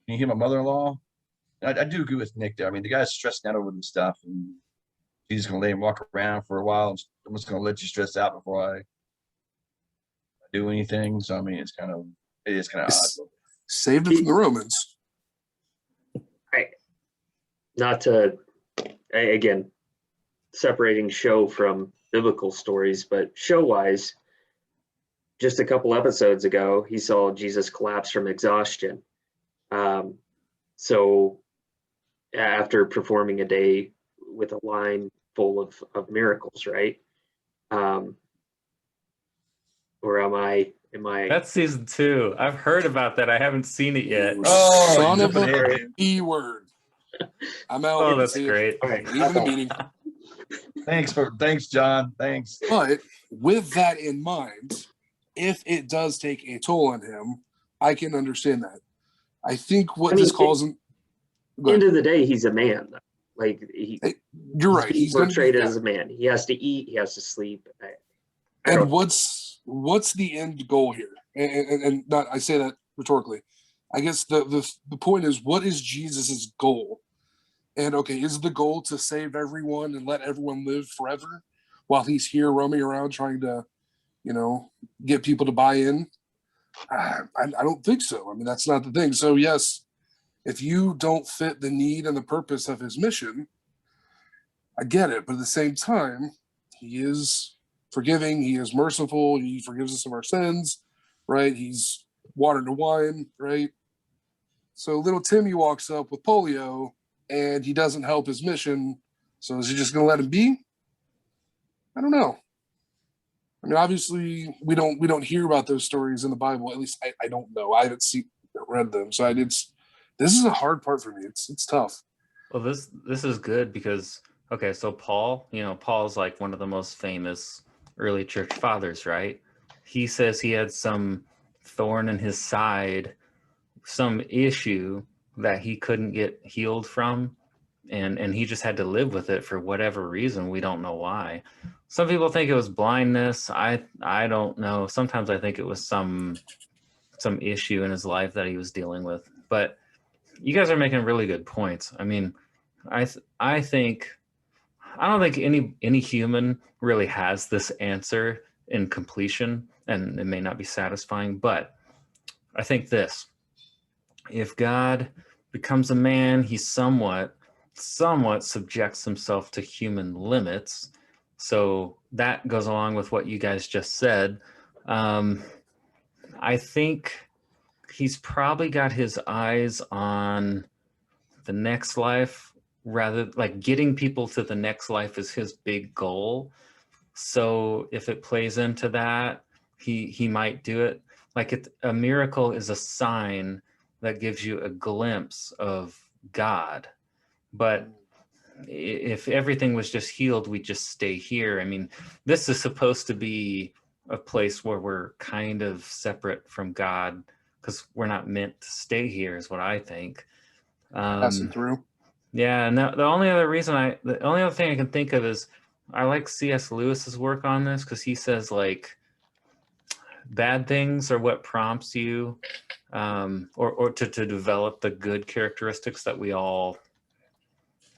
you heal my mother-in-law? I do agree with Nick there. I mean, the guy's stressing out over this stuff, and he's going to let him walk around for a while. I'm just going to let you stress out before I do anything. So, I mean, it is kind of odd. Saved it from the Romans. Right. Not to, again, separating show from biblical stories, but show-wise, just a couple episodes ago, he saw Jesus collapse from exhaustion. So after performing a day with a line full of miracles, right? Or am I? That's season 2. I've heard about that. I haven't seen it yet. Oh, Son you of jumping a ahead, dude. E-word. I'm out. Oh, that's See you. great. All right. Leaving the meeting. Thanks, John. Thanks. But with that in mind, if it does take a toll on him, I can understand that. I think what this calls him. End of the day, he's a man. Like You're right. He's portrayed as a man. He has to eat. He has to sleep. And what's the end goal here? And not, I say that rhetorically. I guess the point is, what is Jesus's goal? And okay, is the goal to save everyone and let everyone live forever while he's here roaming around trying to, get people to buy in? I don't think so. I mean, that's not the thing. So yes, if you don't fit the need and the purpose of his mission, I get it. But at the same time, he is forgiving. He is merciful. He forgives us of our sins, right? He's water to wine, right? So little Timmy walks up with polio and he doesn't help his mission. So is he just going to let him be? I don't know. I mean, obviously we don't hear about those stories in the Bible. At least I don't know. I haven't read them. So this is a hard part for me. It's tough. Well, this is good because, okay, so Paul, Paul's like one of the most famous early church fathers, right? He says he had some thorn in his side, some issue that he couldn't get healed from, and he just had to live with it for whatever reason. We don't know why. Some people think it was blindness. I don't know. Sometimes I think it was some issue in his life that he was dealing with. But you guys are making really good points. I mean, I don't think any human really has this answer in completion, and it may not be satisfying, but I think this: if God becomes a man, he somewhat subjects himself to human limits. So that goes along with what you guys just said. I think he's probably got his eyes on the next life, rather like getting people to the next life is his big goal. So if it plays into that, he might do it. Like a miracle is a sign that gives you a glimpse of God. But if everything was just healed, we'd just stay here. I mean, this is supposed to be a place where we're kind of separate from God because we're not meant to stay here, is what I think. Passing through. Yeah, and the only other thing I can think of is I like C.S. Lewis's work on this because he says like bad things are what prompts you or to develop the good characteristics that we all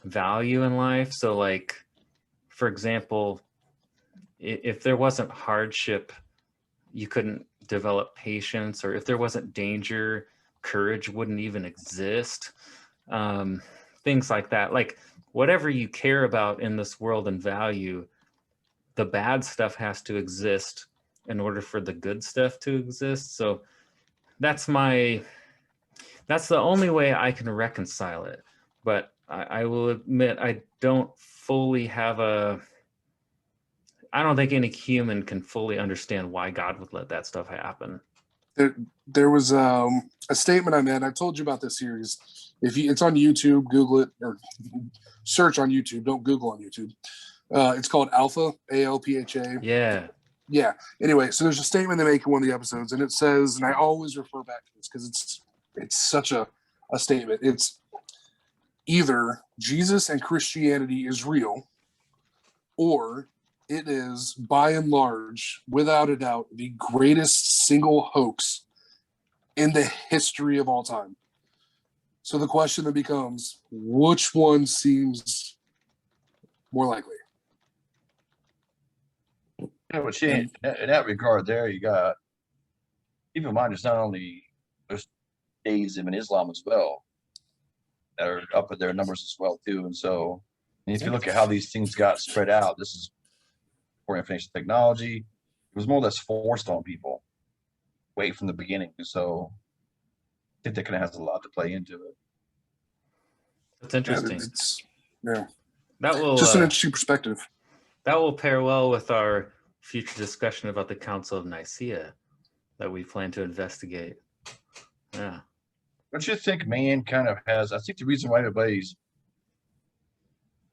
value in life. So like, for example, if there wasn't hardship, you couldn't develop patience, or if there wasn't danger, courage wouldn't even exist. Things like that. Like whatever you care about in this world and value, the bad stuff has to exist in order for the good stuff to exist. So that's the only way I can reconcile it. But I will admit I don't fully have I don't think any human can fully understand why God would let that stuff happen. There was a statement I made. I told you about this series. It's on YouTube, Google it, or search on YouTube. Don't Google on YouTube. It's called Alpha, ALPHA. Yeah. Anyway, so there's a statement they make in one of the episodes, and it says, and I always refer back to this because it's such a statement. It's either Jesus and Christianity is real, or it is, by and large, without a doubt, the greatest single hoax in the history of all time. So the question then becomes, which one seems more likely? Yeah, but see, in that regard, there you got. Keep in mind, it's not only there's Nazim and Islam as well that are up at their numbers as well too. And so, if you look at how these things got spread out, this is for information technology. It was more or less forced on people, way from the beginning. So, I think that kind of has a lot to play into it. That's interesting. Yeah. That will just an interesting perspective. That will pair well with our future discussion about the Council of Nicaea that we plan to investigate. Yeah. Don't you think man kind of has, I think the reason why everybody's,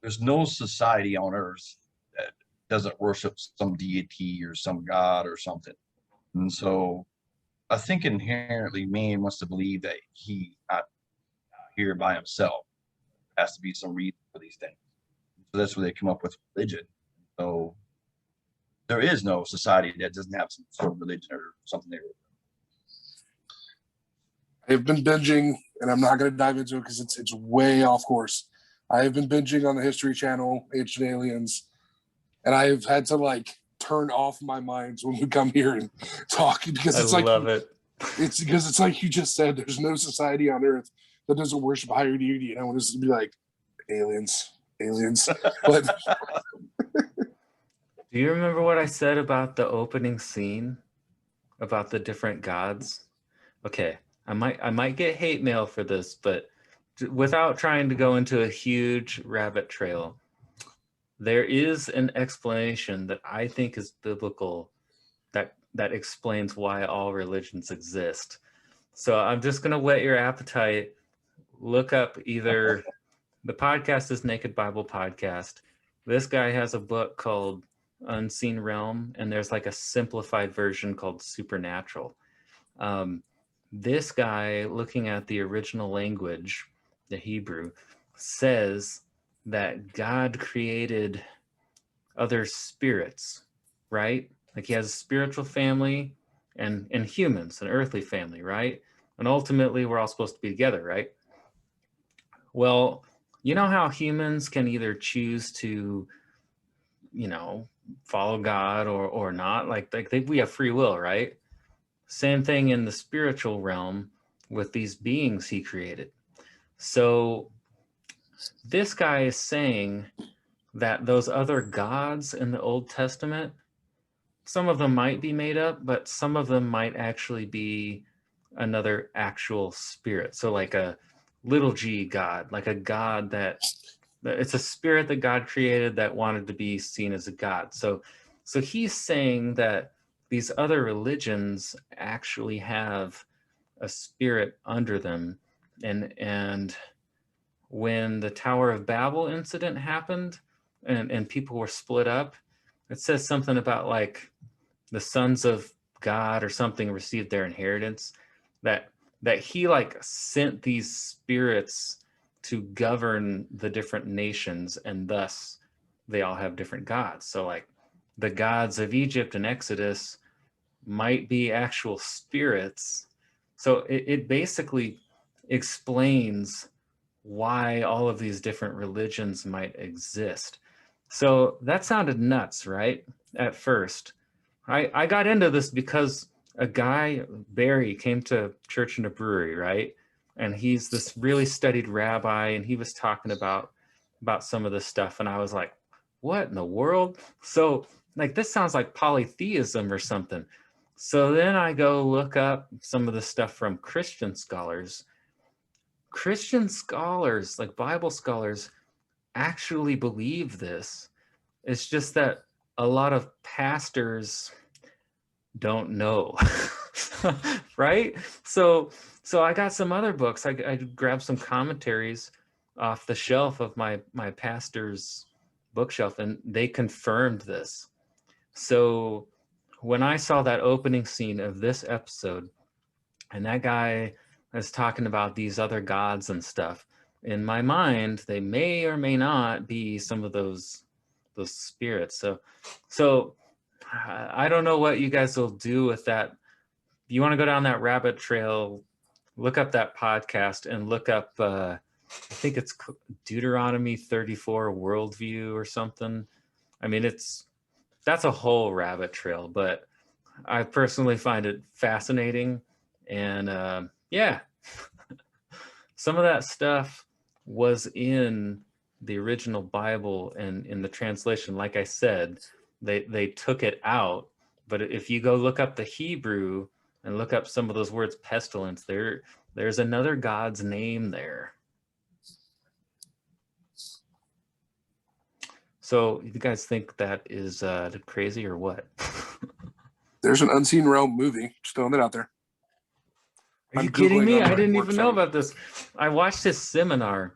there's no society on earth that doesn't worship some deity or some god or something. And so I think inherently man wants to believe that he not here by himself. There has to be some reason for these things. So that's where they come up with religion. So there is no society that doesn't have some sort of religion or something there. I've been binging, and I'm not going to dive into it because it's way off course. I have been binging on the History Channel, Ancient Aliens, and I've had to like turn off my minds when we come here and talk because it's I like love it. It's because it's like you just said. There's no society on Earth that doesn't worship a higher deity, and I want us to be like aliens. But Do you remember what I said about the opening scene about the different gods? Okay, I might get hate mail for this, but without trying to go into a huge rabbit trail, there is an explanation that I think is biblical that explains why all religions exist. So I'm just going to whet your appetite. Look up either the podcast is Naked Bible Podcast. This guy has a book called Unseen Realm, and there's like a simplified version called Supernatural. This guy, looking at the original language, the Hebrew, says that God created other spirits, right? Like he has a spiritual family and humans, an earthly family, right? And ultimately we're all supposed to be together, right? Well, you know how humans can either choose to, follow God or not? We have free will, right? Same thing in the spiritual realm with these beings he created. So this guy is saying that those other gods in the Old Testament, some of them might be made up, but some of them might actually be another actual spirit. So like a little g God, like a God that it's a spirit that God created that wanted to be seen as a God. So he's saying that these other religions actually have a spirit under them. And when the Tower of Babel incident happened and people were split up, it says something about like the sons of God or something received their inheritance, that he like sent these spirits to govern the different nations, and thus they all have different gods. So like the gods of Egypt and Exodus might be actual spirits. So it basically explains why all of these different religions might exist. So that sounded nuts, right? At first. I got into this because a guy, Barry, came to church in a brewery, right? And he's this really studied rabbi, and he was talking about some of this stuff. And I was like, what in the world? So like, this sounds like polytheism or something. So then I go look up some of the stuff from Christian scholars. Christian scholars, like Bible scholars, actually believe this. It's just that a lot of pastors don't know. Right? So I got some other books. I grabbed some commentaries off the shelf of my pastor's bookshelf, and they confirmed this. So when I saw that opening scene of this episode, and that guy is talking about these other gods and stuff, in my mind, they may or may not be some of those spirits. So I don't know what you guys will do with that. If you want to go down that rabbit trail, look up that podcast and look up, I think it's Deuteronomy 34 worldview or something. I mean, that's a whole rabbit trail, but I personally find it fascinating. And yeah, some of that stuff was in the original Bible, and in the translation, like I said, they took it out. But if you go look up the Hebrew and look up some of those words, pestilence, there's another God's name there. So you guys think that is crazy or what? There's an Unseen Realm movie. Just throwing it out there. Are you I'm kidding Googling me? on I my didn't work even know phone. about this. I watched this seminar.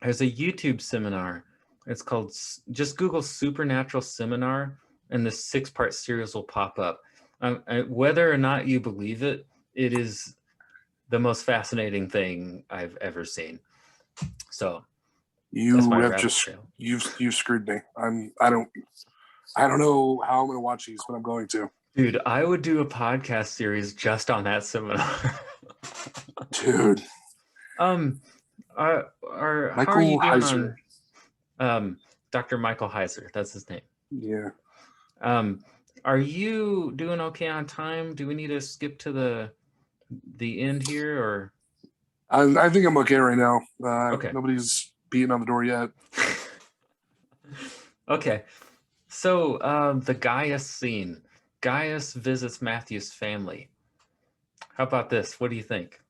There's a YouTube seminar. It's called, just Google Supernatural Seminar, and the 6-part series will pop up. Whether or not you believe it, it is the most fascinating thing I've ever seen. So that's my You have rabbit just trail. you've screwed me. I don't know how I'm gonna watch these, but I'm going to. Dude, I would do a podcast series just on that seminar. Dude. How are you Michael doing Heiser. on Dr. Michael Heiser? That's his name. Yeah. Are you doing okay on time? Do we need to skip to the end here, or? I think I'm okay right now. Okay. Nobody's beating on the door yet. Okay. So the Gaius scene. Gaius visits Matthew's family. How about this? What do you think?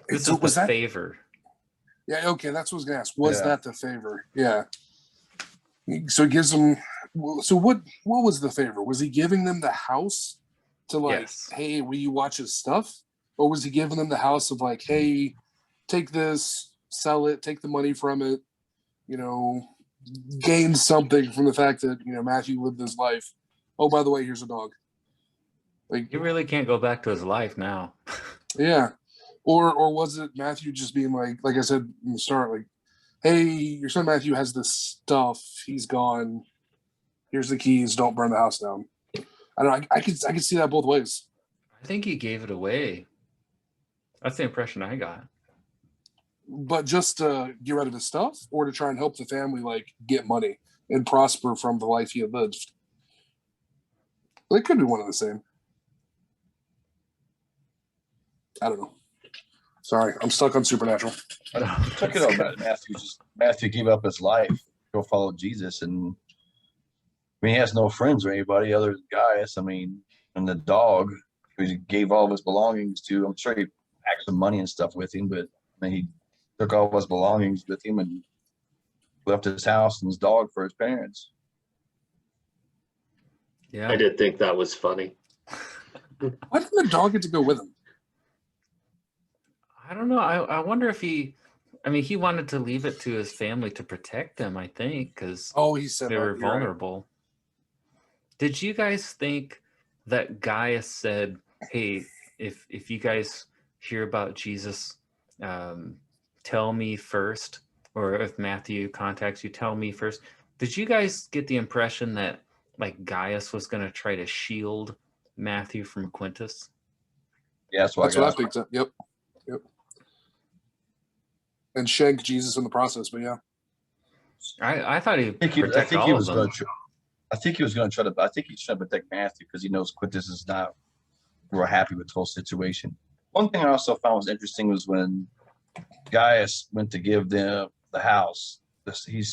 This So is was the that favor. Yeah, okay, that's what I was gonna ask. Was Yeah. that the favor? Yeah. So he gives them. So what was the favor? Was he giving them the house to like, Yes. hey, will you watch his stuff? Or was he giving them the house of like, hey, take this, sell it, take the money from it, gain something from the fact that, Matthew lived his life. Oh, by the way, here's a dog. Like, You really can't go back to his life now. yeah. Or was it Matthew just being like I said in the start, like, hey, your son Matthew has this stuff. He's gone. Here's the keys. Don't burn the house down. I don't know. I could see that both ways. I think he gave it away. That's the impression I got. But just to get rid of his stuff, or to try and help the family like get money and prosper from the life he had lived. It could be one and the same. I don't know. Sorry, I'm stuck on Supernatural. Check it out, Matthew gave up his life, go follow Jesus, and he has no friends or anybody other than Gaius. And the dog, who he gave all of his belongings to. I'm sure he packed some money and stuff with him, but he took all of his belongings with him and left his house and his dog for his parents. Yeah. I did think that was funny. Why didn't the dog get to go with him? I don't know. I wonder if he wanted to leave it to his family to protect them, I think, because He said they that. were You're right. vulnerable. Did you guys think that Gaius said, hey, if you guys hear about Jesus, tell me first, or if Matthew contacts you, tell me first? Did you guys get the impression that like Gaius was going to try to shield Matthew from Quintus? Yeah, that's what That's I what I got. picked up. Yep. And shank Jesus in the process, but yeah. I thought he'd I think protect he all was of going them. to. I think he was going to try to. I think he's trying to protect Matthew because he knows Quintus is not real happy with the whole situation. One thing I also found was interesting was when Gaius went to give them the house.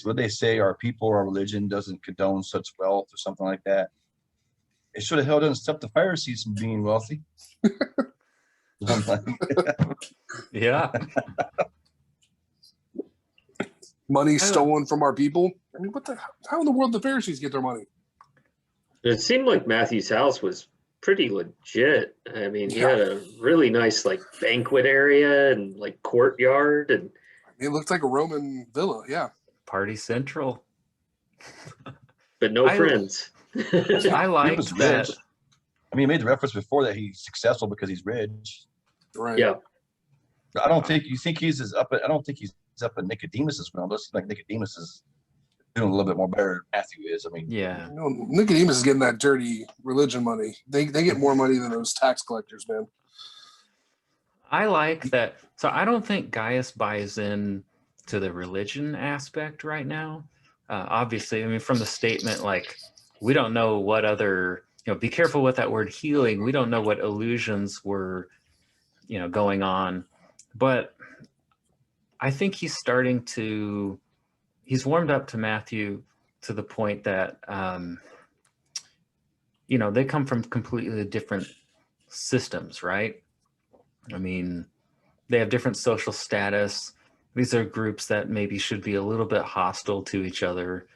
What they say, our people, our religion doesn't condone such wealth or something like that. It should have held and stopped the Pharisees from being wealthy. I'm like, Yeah. Money stolen from our people. I mean, how in the world did the Pharisees get their money? It seemed like Matthew's house was pretty legit. I mean, he Yeah. had a really nice like banquet area and like courtyard, and It looked like a Roman villa. Yeah. Party Central. but no I- friends. I he liked was that. rich. He made the reference before that he's successful because he's rich. Right. Yeah. I don't think he's up at Nicodemus's realm. It looks like Nicodemus is doing a little bit more better than Matthew is. Yeah. Nicodemus is getting that dirty religion money. They get more money than those tax collectors, man. I like that. So I don't think Gaius buys in to the religion aspect right now. Obviously, from the statement, like, we don't know what other, be careful with that word healing. We don't know what illusions were, going on. But I think he's warmed up to Matthew to the point that, they come from completely different systems, right? they have different social status. These are groups that maybe should be a little bit hostile to each other.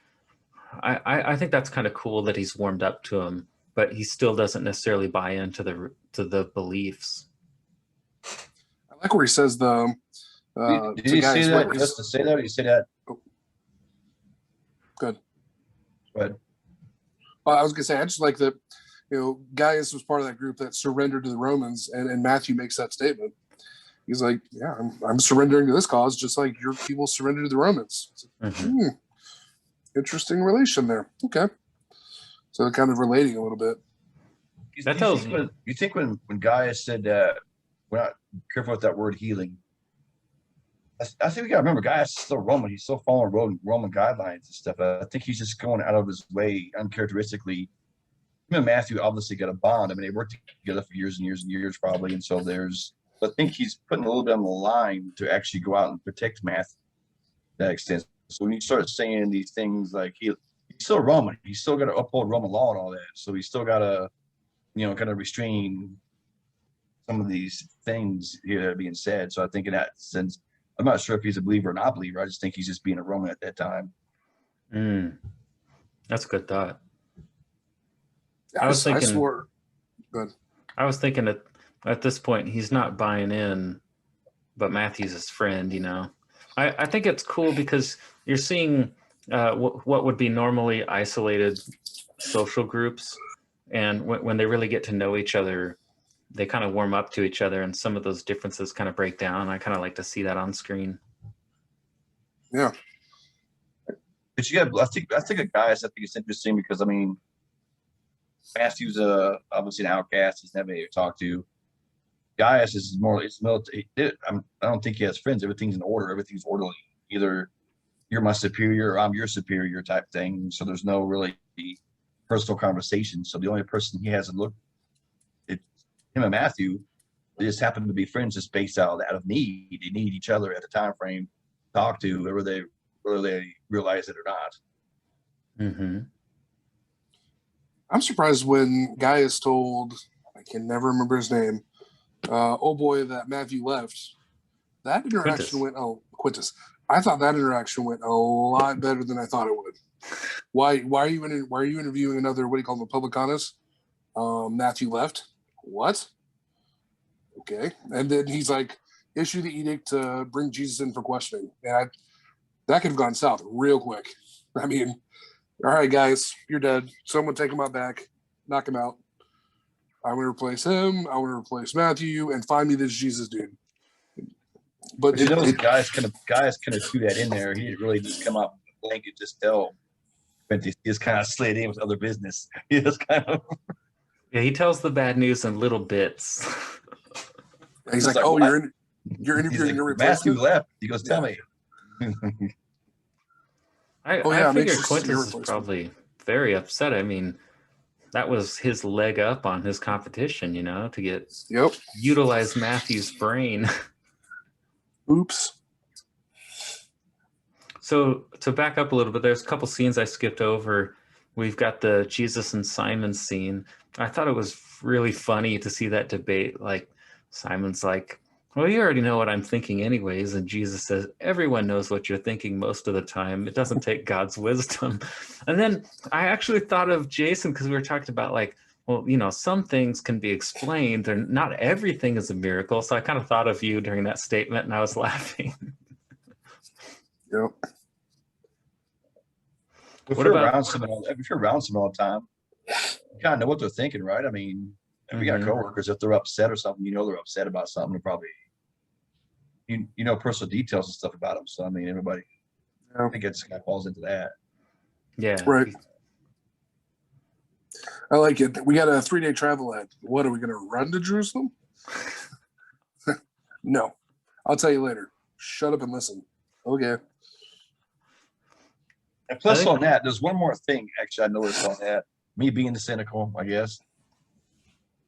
I think that's kind of cool that he's warmed up to them, but he still doesn't necessarily buy into the beliefs. I like where he says the. Did you say that just to say that? Or you say that? Oh. Good. Go ahead. Well, I was gonna say I just like that. Gaius was part of that group that surrendered to the Romans, and Matthew makes that statement. He's like, "Yeah, I'm surrendering to this cause, just like your people surrendered to the Romans." Mm-hmm. Interesting relation there. Okay, so they're kind of relating a little bit. That tells you. You think when Gaius said that, we're not careful with that word healing. I think we gotta remember, Gaius is still Roman. He's still following Roman guidelines and stuff. I think he's just going out of his way, uncharacteristically. Him and Matthew obviously got a bond. I mean, they worked together for years and years and years, probably. And so I think he's putting a little bit on the line to actually go out and protect Matthew to that extent. So when you start saying these things like he's still Roman, he's still got to uphold Roman law and all that. So he's still got to, kind of restrain some of these things here that are being said. So I think in that sense, I'm not sure if he's a believer or not believer. I just think he's just being a Roman at that time. That's a good thought. I was thinking that at this point he's not buying in, but Matthew's his friend. I think it's cool because you're seeing what would be normally isolated social groups, and when they really get to know each other, they kind of warm up to each other, and some of those differences kind of break down. I kind of like to see that on screen. Yeah. But I think it's interesting because, I mean, Matthew's obviously an outcast. He's never able to talk to. Gaius is it's military. I don't think he has friends. Everything's in order. Everything's orderly. Either you're my superior or I'm your superior type thing. So there's no really personal conversation. So the only person he has to look him and Matthew, they just happen to be friends just based out of need. They need each other at the time frame to talk to, whether they realize it or not. Mm-hmm. I'm surprised when Gaius told, I can never remember his name, oh boy, that Matthew left. That interaction Quintus. I thought that interaction went a lot better than I thought it would. Why are you interviewing another, what do you call him, a publicanus? Matthew left. What? Okay. And then he's like, issue the edict to bring Jesus in for questioning. And that could have gone south real quick. I mean, all right, guys, you're dead. Someone take him out back, knock him out. I want to replace him. I want to replace Matthew, and find me this Jesus dude. But guys kind of threw that in there. He didn't really just come out blanket, just tell. But he just kind of slid in with other business. He just kind of. Yeah, he tells the bad news in little bits. He's like, "Oh, what? you're interviewing your replacement." Matthew left. He goes, "Tell me." I figure Quintus is probably very upset. I mean, that was his leg up on his competition, to get utilize Matthew's brain. Oops. So to back up a little bit, there's a couple scenes I skipped over. We've got the Jesus and Simon scene. I thought it was really funny to see that debate. Like Simon's like, well, you already know what I'm thinking anyways. And Jesus says, everyone knows what you're thinking most of the time. It doesn't take God's wisdom. And then I actually thought of Jason because we were talking about like, well, some things can be explained and not everything is a miracle. So I kind of thought of you during that statement and I was laughing. Yep. If you're around someone all the time, you kind of know what they're thinking, right? I mean, if we got coworkers, if they're upset or something, they're upset about something. They're probably, personal details and stuff about them. So, I mean, everybody, I think it just kind of falls into that. Yeah. Right. I like it. We got a 3-day travel ahead. What, are we going to run to Jerusalem? No. I'll tell you later. Shut up and listen. Okay. And plus on that, there's one more thing, actually, I noticed on that. Me being the cynical, I guess.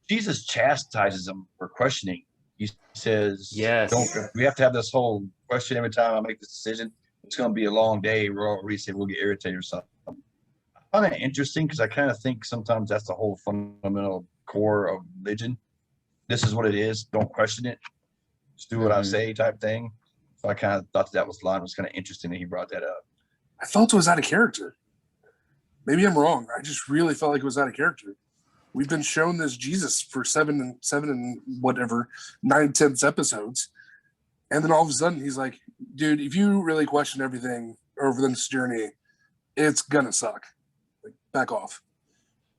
Jesus chastises them for questioning. He says, yes, we have to have this whole question every time I make this decision. It's going to be a long day. We'll get irritated or something. I find that interesting because I kind of think sometimes that's the whole fundamental core of religion. This is what it is. Don't question it. just do what I say type thing. So I kind of thought that was kind of interesting that he brought that up. I felt it was out of character. Maybe I'm wrong. I just really felt like it was out of character. We've been shown this Jesus for seven and whatever, 9/10 episodes. And then all of a sudden he's like, dude, if you really question everything over this journey, it's gonna suck. Like, back off.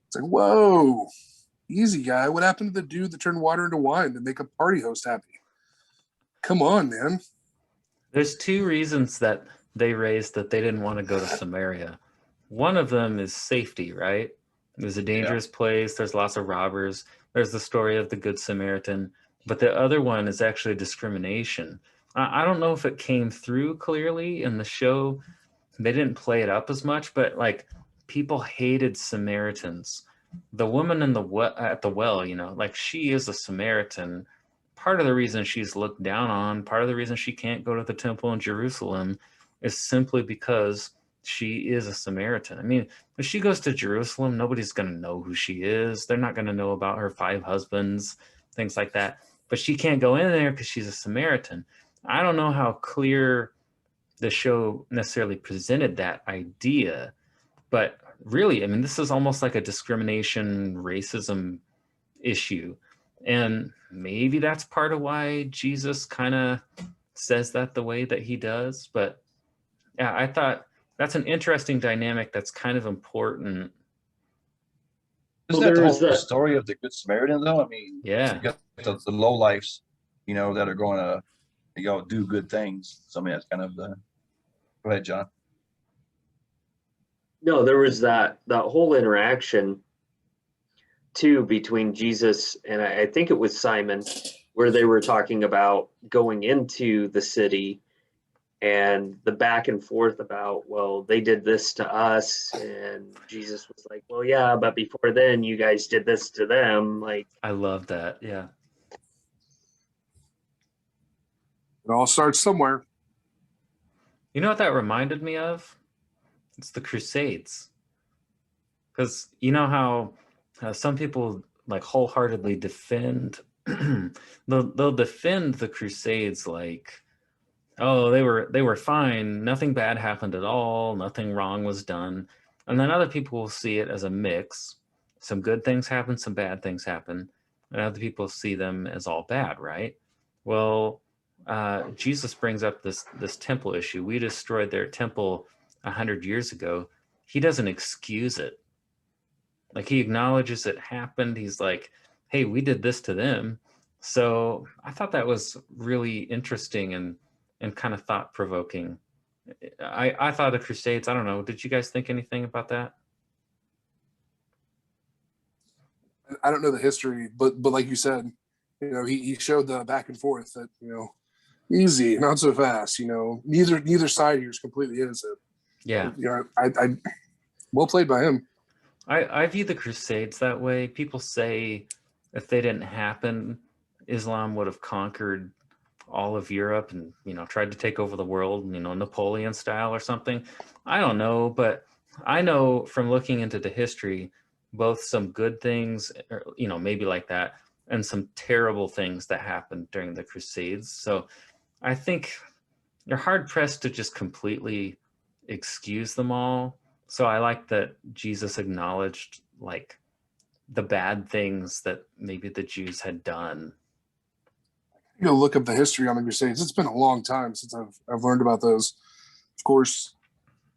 It's like, whoa, easy guy. What happened to the dude that turned water into wine to make a party host happy? Come on, man. There's two reasons that they raised that they didn't want to go to Samaria. One of them is safety, right? It was a dangerous place. There's lots of robbers. There's the story of the Good Samaritan. But the other one is actually discrimination. I don't know if it came through clearly in the show. They didn't play it up as much, but like people hated Samaritans. The woman in at the well, you know, like she is a Samaritan. Part of the reason she's looked down on, part of the reason she can't go to the temple in Jerusalem is simply because she is a Samaritan. I mean, if she goes to Jerusalem, nobody's going to know who she is. They're not going to know about her 5 husbands, things like that. But she can't go in there because she's a Samaritan. I don't know how clear the show necessarily presented that idea, but really, I mean, this is almost like a discrimination, racism issue. And maybe that's part of why Jesus kind of says that the way that he does. But yeah, I thought that's an interesting dynamic that's kind of important. Isn't that the whole story of the Good Samaritan, though? I mean, yeah, you got the lowlifes, you know, that are going to, you know, do good things. So, I mean, that's kind of the. Go ahead, John. No, there was that whole interaction too between Jesus and I think it was Simon, where they were talking about going into the city and the back and forth about, well, they did this to us, and Jesus was like, well, yeah, but before then you guys did this to them. Like, I love that. Yeah. It all starts somewhere. You know what that reminded me of? It's the Crusades. Because you know how some people like wholeheartedly defend, they'll defend the Crusades like, oh, they were fine, nothing bad happened at all, nothing wrong was done. And then other people will see it as a mix. Some good things happen, some bad things happen, and other people see them as all bad, right? Well, Jesus brings up this temple issue. We destroyed their temple 100 years ago. He doesn't excuse it. Like, he acknowledges it happened. He's like, hey, we did this to them. So I thought that was really interesting and kind of thought-provoking. I thought the Crusades, I don't know, did you guys think anything about that? I don't know the history, but like you said, you know, he showed the back and forth that, you know, easy, not so fast. You know, neither side here is completely innocent. Yeah. You know, I well played by him. I view the Crusades that way. People say if they didn't happen, Islam would have conquered all of Europe and, you know, tried to take over the world, you know, Napoleon style or something. I don't know, but I know from looking into the history, both some good things, you know, maybe like that, and some terrible things that happened during the Crusades. So I think you're hard pressed to just completely excuse them all. So I like that Jesus acknowledged like the bad things that maybe the Jews had done. You know, look up the history on the Crusades. It's been a long time since I've learned about those. Of course,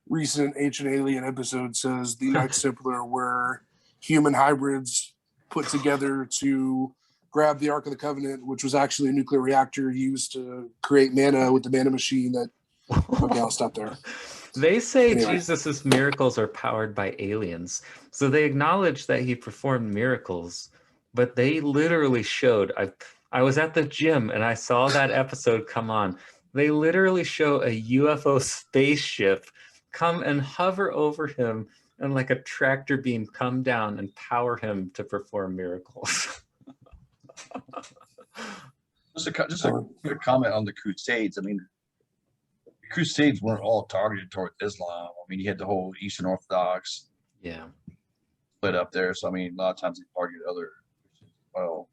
recent Ancient Alien episode says the Knights Templar were human hybrids put together to grab the Ark of the Covenant, which was actually a nuclear reactor used to create mana with the mana machine that. Okay, I'll stop there. They say Anyway. Jesus's miracles are powered by aliens. So they acknowledge that he performed miracles, but they literally showed, I was at the gym and I saw that episode come on. They literally show a UFO spaceship come and hover over him and like a tractor beam come down and power him to perform miracles. Just a quick comment on the Crusades. I mean, the Crusades weren't all targeted toward Islam. I mean, you had the whole Eastern Orthodox split up there. So, I mean, a lot of times they targeted other Christians as well.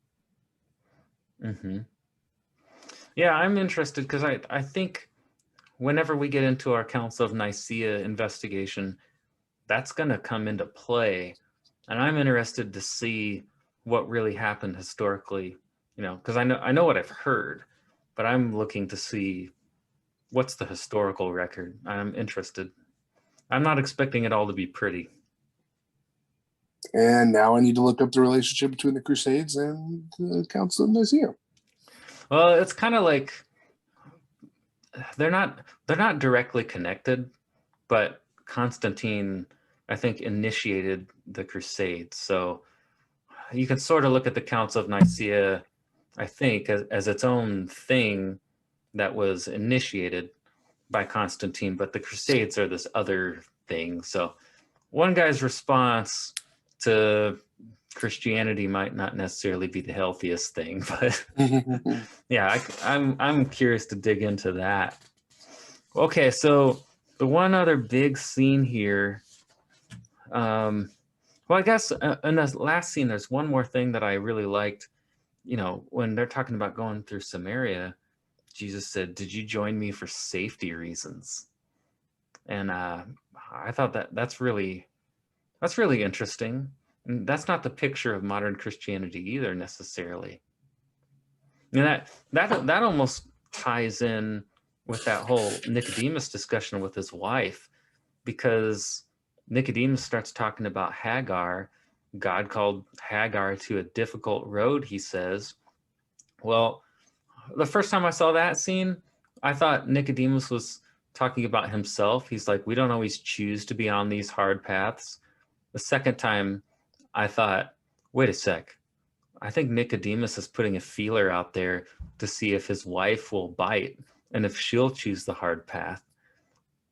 Mm-hmm. Yeah, I'm interested because I think whenever we get into our Council of Nicaea investigation, that's going to come into play. And I'm interested to see what really happened historically, because I know what I've heard, but I'm looking to see what's the historical record. I'm interested. I'm not expecting it all to be pretty. And now I need to look up the relationship between the Crusades and the Council of Nicaea. Well, it's kind of like they're not directly connected, but Constantine, I think, initiated the Crusades. So you can sort of look at the Council of Nicaea, I think, as its own thing that was initiated by Constantine, but the Crusades are this other thing. So one guy's response to Christianity might not necessarily be the healthiest thing, but yeah, I'm curious to dig into that. Okay, so the one other big scene here, well, I guess in the last scene, there's one more thing that I really liked. When they're talking about going through Samaria, Jesus said, "Did you join me for safety reasons?" And I thought that's really interesting. And that's not the picture of modern Christianity either necessarily. And that almost ties in with that whole Nicodemus discussion with his wife, because Nicodemus starts talking about Hagar. God called Hagar to a difficult road, he says. Well, the first time I saw that scene, I thought Nicodemus was talking about himself. He's like, we don't always choose to be on these hard paths. The second time, I thought, wait a sec. I think Nicodemus is putting a feeler out there to see if his wife will bite and if she'll choose the hard path.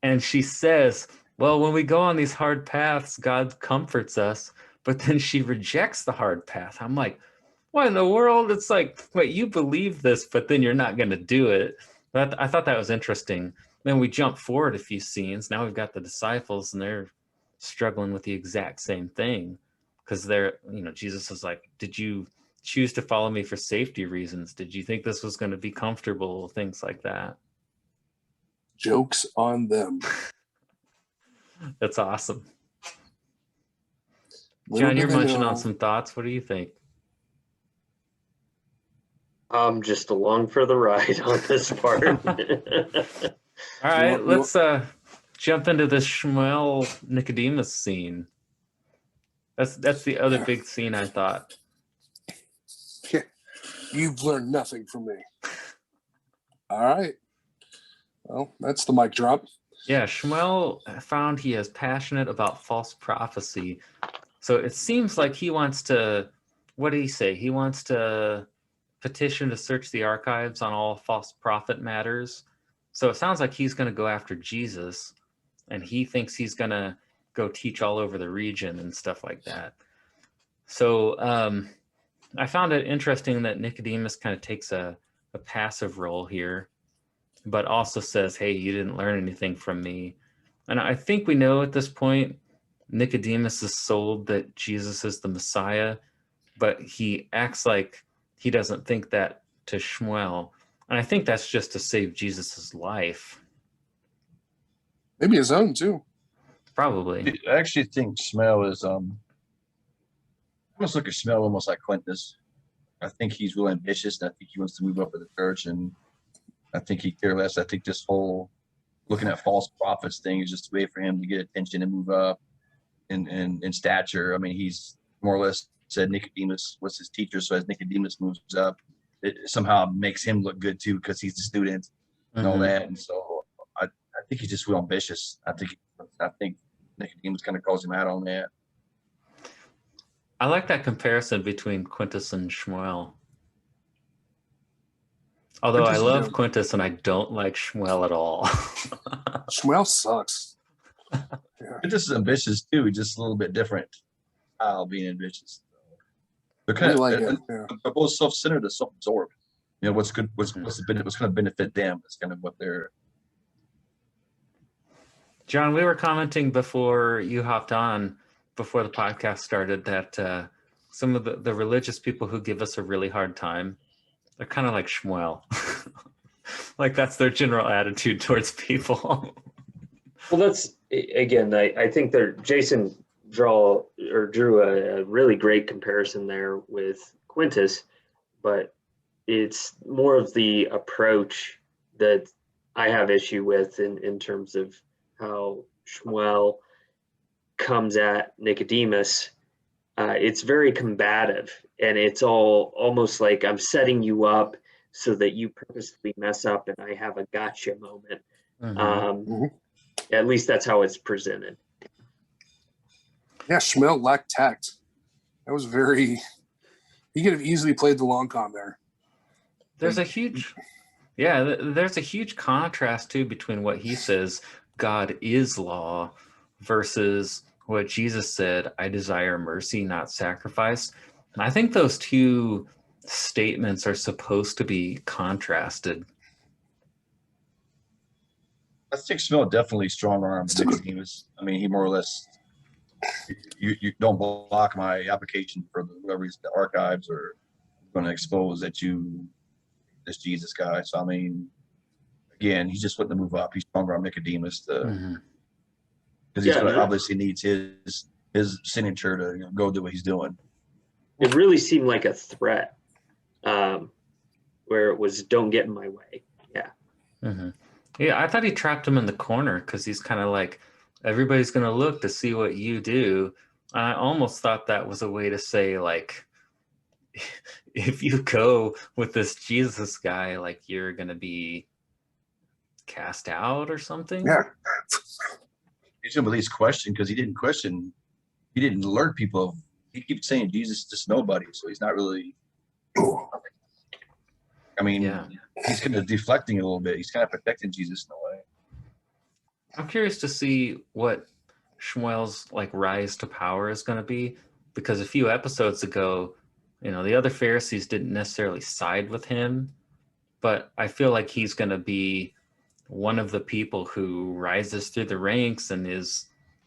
And she says, well, when we go on these hard paths, God comforts us, but then she rejects the hard path. I'm like, what in the world? It's like, wait, you believe this, but then you're not going to do it. I thought that was interesting. Then we jump forward a few scenes. Now we've got the disciples, and they're struggling with the exact same thing, because Jesus is like, did you choose to follow me for safety reasons? Did you think this was going to be comfortable? Things like that. Joke's on them. That's awesome. Little John, you're did they munching know. on some thoughts. What do you think? I'm just along for the ride on this part. All right, let's jump into the Shmuel Nicodemus scene. That's the other big scene, I thought. You've learned nothing from me. All right. Well, that's the mic drop. Yeah, Shmuel found he is passionate about false prophecy. So it seems like he wants to, what did he say? He wants to petition to search the archives on all false prophet matters. So it sounds like he's going to go after Jesus, and he thinks he's going to go teach all over the region and stuff like that. So I found it interesting that Nicodemus kind of takes a passive role here, but also says, hey, you didn't learn anything from me. And I think we know at this point, Nicodemus is sold that Jesus is the Messiah, but he acts like he doesn't think that to Shmuel. And I think that's just to save Jesus's life. Maybe his own too. Probably. I actually think Shmuel is I almost look at Shmuel almost like Quintus. I think he's real ambitious, and I think he wants to move up in the church, and I think he cares less. I think this whole looking at false prophets thing is just a way for him to get attention and move up in stature. I mean, he's more or less said Nicodemus was his teacher, so as Nicodemus moves up, it somehow makes him look good too because he's the student and all that. And so I think he's just real ambitious. I think Nicodemus kind of calls him out on that. I like that comparison between Quintus and Shmuel. Although Quintus I love Quintus and I don't like Shmuel at all. Shmuel sucks. Quintus is ambitious too, just a little bit different style being ambitious. They're We kind like of it. Yeah. they're both self-centered and self-absorbed. You know, what's good, what's going to benefit them is kind of what they're. John, we were commenting before you hopped on, before the podcast started, that some of the religious people who give us a really hard time, they're kind of like Shmuel. Like that's their general attitude towards people. Well, that's again, I think that Jason drew a really great comparison there with Quintus, but it's more of the approach that I have issue with in terms of how Shmuel comes at Nicodemus. It's very combative, and it's almost like I'm setting you up so that you purposely mess up and I have a gotcha moment. At least that's how it's presented. Yeah, Shmuel lacked tact. That was very. He could have easily played the long con there. There's a huge contrast too between what he says, God is law, versus what Jesus said, I desire mercy, not sacrifice. And I think those two statements are supposed to be contrasted. I think Shmuel definitely strong-armed Nicodemus. I mean, he more or less, you don't block my application for whoever the archives are going to expose that this Jesus guy. So, I mean, again, he's just putting the move up. He's stronger on Nicodemus because he obviously needs his signature to go do what he's doing. It really seemed like a threat, where it was, don't get in my way. Yeah. Yeah, I thought he trapped him in the corner because he's kind of like, everybody's going to look to see what you do. I almost thought that was a way to say, like, if you go with this Jesus guy, like, you're going to be cast out or something. Yeah. He should at least question, because he didn't question. He didn't alert people. He keeps saying Jesus is just nobody, so he's not really. I mean, he's kind of deflecting a little bit. He's kind of protecting Jesus in a way. I'm curious to see what Shmuel's like rise to power is going to be, because a few episodes ago, the other Pharisees didn't necessarily side with him, but I feel like he's going to be one of the people who rises through the ranks and is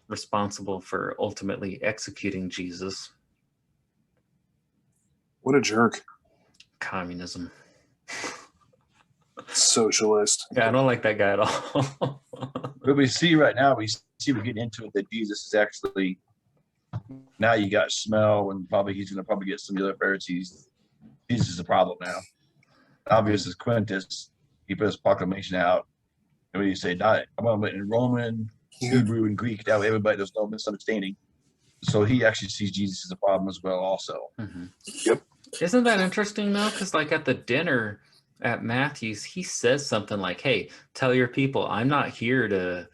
responsible for ultimately executing Jesus. What a jerk. Communism. Socialist. Yeah, I don't like that guy at all. But we see right now, we're getting into it that Jesus is actually, now you got Shmuel, and probably he's going to probably get some of the other Pharisees. Jesus is a problem now. Obvious as Quintus, he put his proclamation out. And what do you say? I'm in Roman, Hebrew, and Greek. That way everybody, there's no misunderstanding. So he actually sees Jesus as a problem as well also. Yep. Isn't that interesting though? Because like at the dinner at Matthew's, he says something like, hey, tell your people I'm not here to,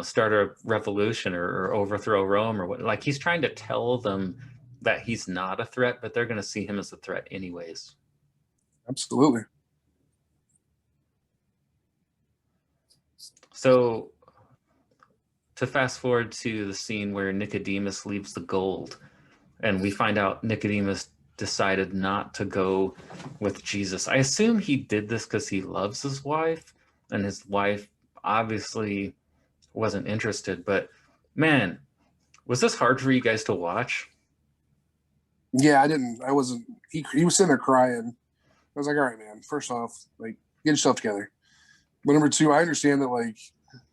start a revolution or overthrow Rome or what. Like he's trying to tell them that he's not a threat, but they're going to see him as a threat anyways. Absolutely. So to fast forward to the scene where Nicodemus leaves the gold, and we find out Nicodemus decided not to go with Jesus. I assume he did this because he loves his wife, and his wife obviously wasn't interested. But man, was this hard for you guys to watch? Yeah, I wasn't. He was sitting there crying. I was like, all right, man, first off, like, get yourself together. But number two, I understand that, like,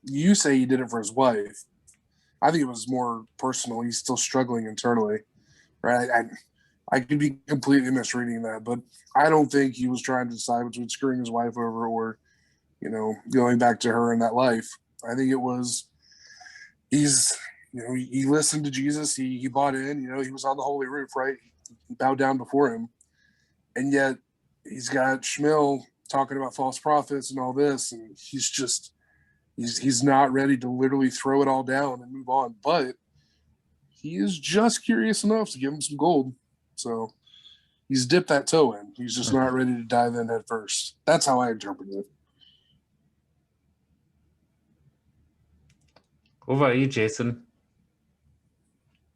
you say he did it for his wife. I think it was more personal. He's still struggling internally, right? I could be completely misreading that, but I don't think he was trying to decide between screwing his wife over or, going back to her in that life. I think it was, he listened to Jesus. He bought in, he was on the holy roof, right? He bowed down before him. And yet he's got Shmuel talking about false prophets and all this. And he's not ready to literally throw it all down and move on. But he is just curious enough to give him some gold. So he's dipped that toe in. He's just not ready to dive in head first. That's how I interpret it. What about you, Jason?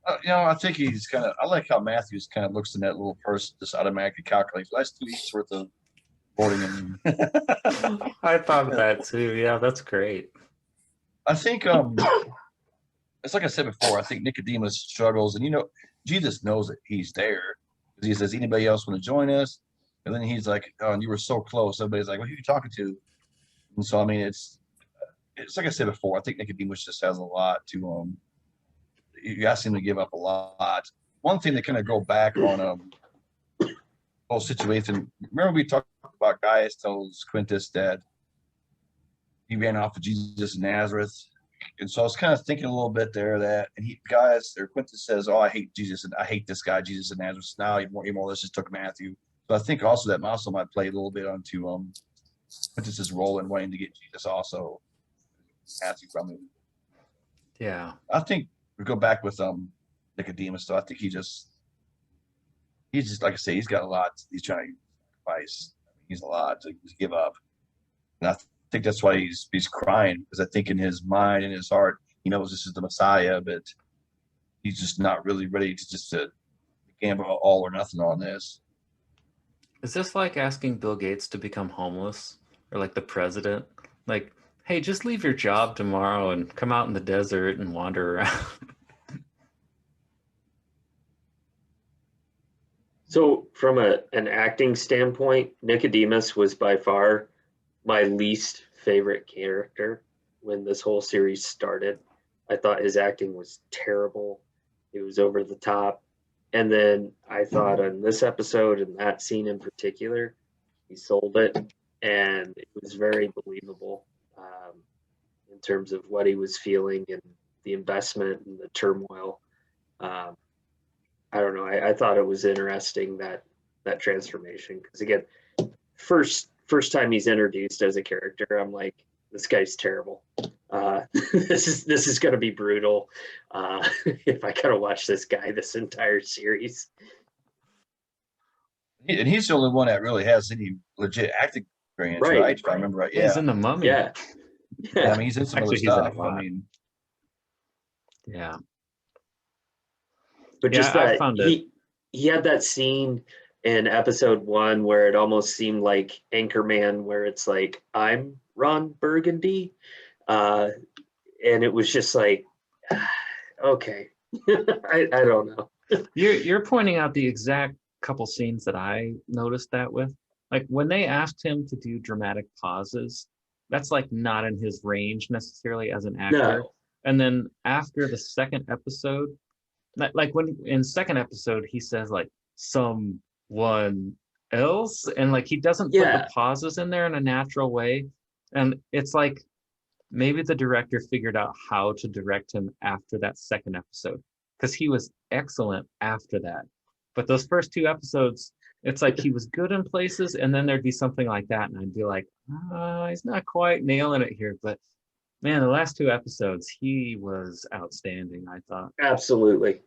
I think he's I like how Matthews kind of looks in that little purse, just automatically calculates. That's 2 weeks worth of boarding. I thought that too. Yeah, that's great. I think, it's like I said before, I think Nicodemus struggles, and Jesus knows that he's there. Because he says, anybody else want to join us? And then he's like, oh, and you were so close. Everybody's like, well, who are you talking to? And so, I mean, it's like I said before, I think Nicodemus just has a lot to, you ask him to give up a lot. One thing to kind of go back on, whole situation. Remember we talked about Gaius tells Quintus that he ran off of Jesus of Nazareth. And so I was kind of thinking a little bit there that, and Quintus says, "Oh, I hate Jesus, and I hate this guy, Jesus of Nazareth." Now he more or less just took Matthew. So I think also that also might play a little bit onto Quintus's role in wanting to get Jesus also Matthew from him. Yeah. I think we go back with Nicodemus, so I think he's just like I say, he's got a lot. He's trying to sacrifice. He's a lot to give up, and I think that's why he's crying, because I think in his mind and his heart, he knows this is the Messiah, but he's just not really ready to gamble all or nothing on this. Is this like asking Bill Gates to become homeless, or like the president? Like, hey, just leave your job tomorrow and come out in the desert and wander around. So from an acting standpoint, Nicodemus was by far my least favorite character when this whole series started. I thought his acting was terrible. It was over the top. And then I thought on this episode and that scene in particular, he sold it, and it was very believable in terms of what he was feeling and the investment and the turmoil. I don't know. I thought it was interesting that transformation, because again, first time he's introduced as a character, I'm like, this guy's terrible. This is going to be brutal. If I gotta watch this guy this entire series. And he's the only one that really has any legit acting experience, right? If I remember right. Yeah. He's in The Mummy. Yeah. I mean, he's in some other stuff. I mean, yeah. But just I that found he had that scene in episode 1 where it almost seemed like Anchorman, where it's like, I'm Ron Burgundy. And it was just like, okay. I don't know. You're pointing out the exact couple scenes that I noticed that with. Like when they asked him to do dramatic pauses, that's like not in his range necessarily as an actor. No. And then after the second episode, like when in second episode he says like someone else, and like he doesn't put the pauses in there in a natural way, and it's like maybe the director figured out how to direct him after that second episode, because he was excellent after that. But those first 2 episodes, it's like he was good in places, and then there'd be something like that, and I'd be like, he's not quite nailing it here. But man, the last 2 episodes, he was outstanding, I thought. Absolutely.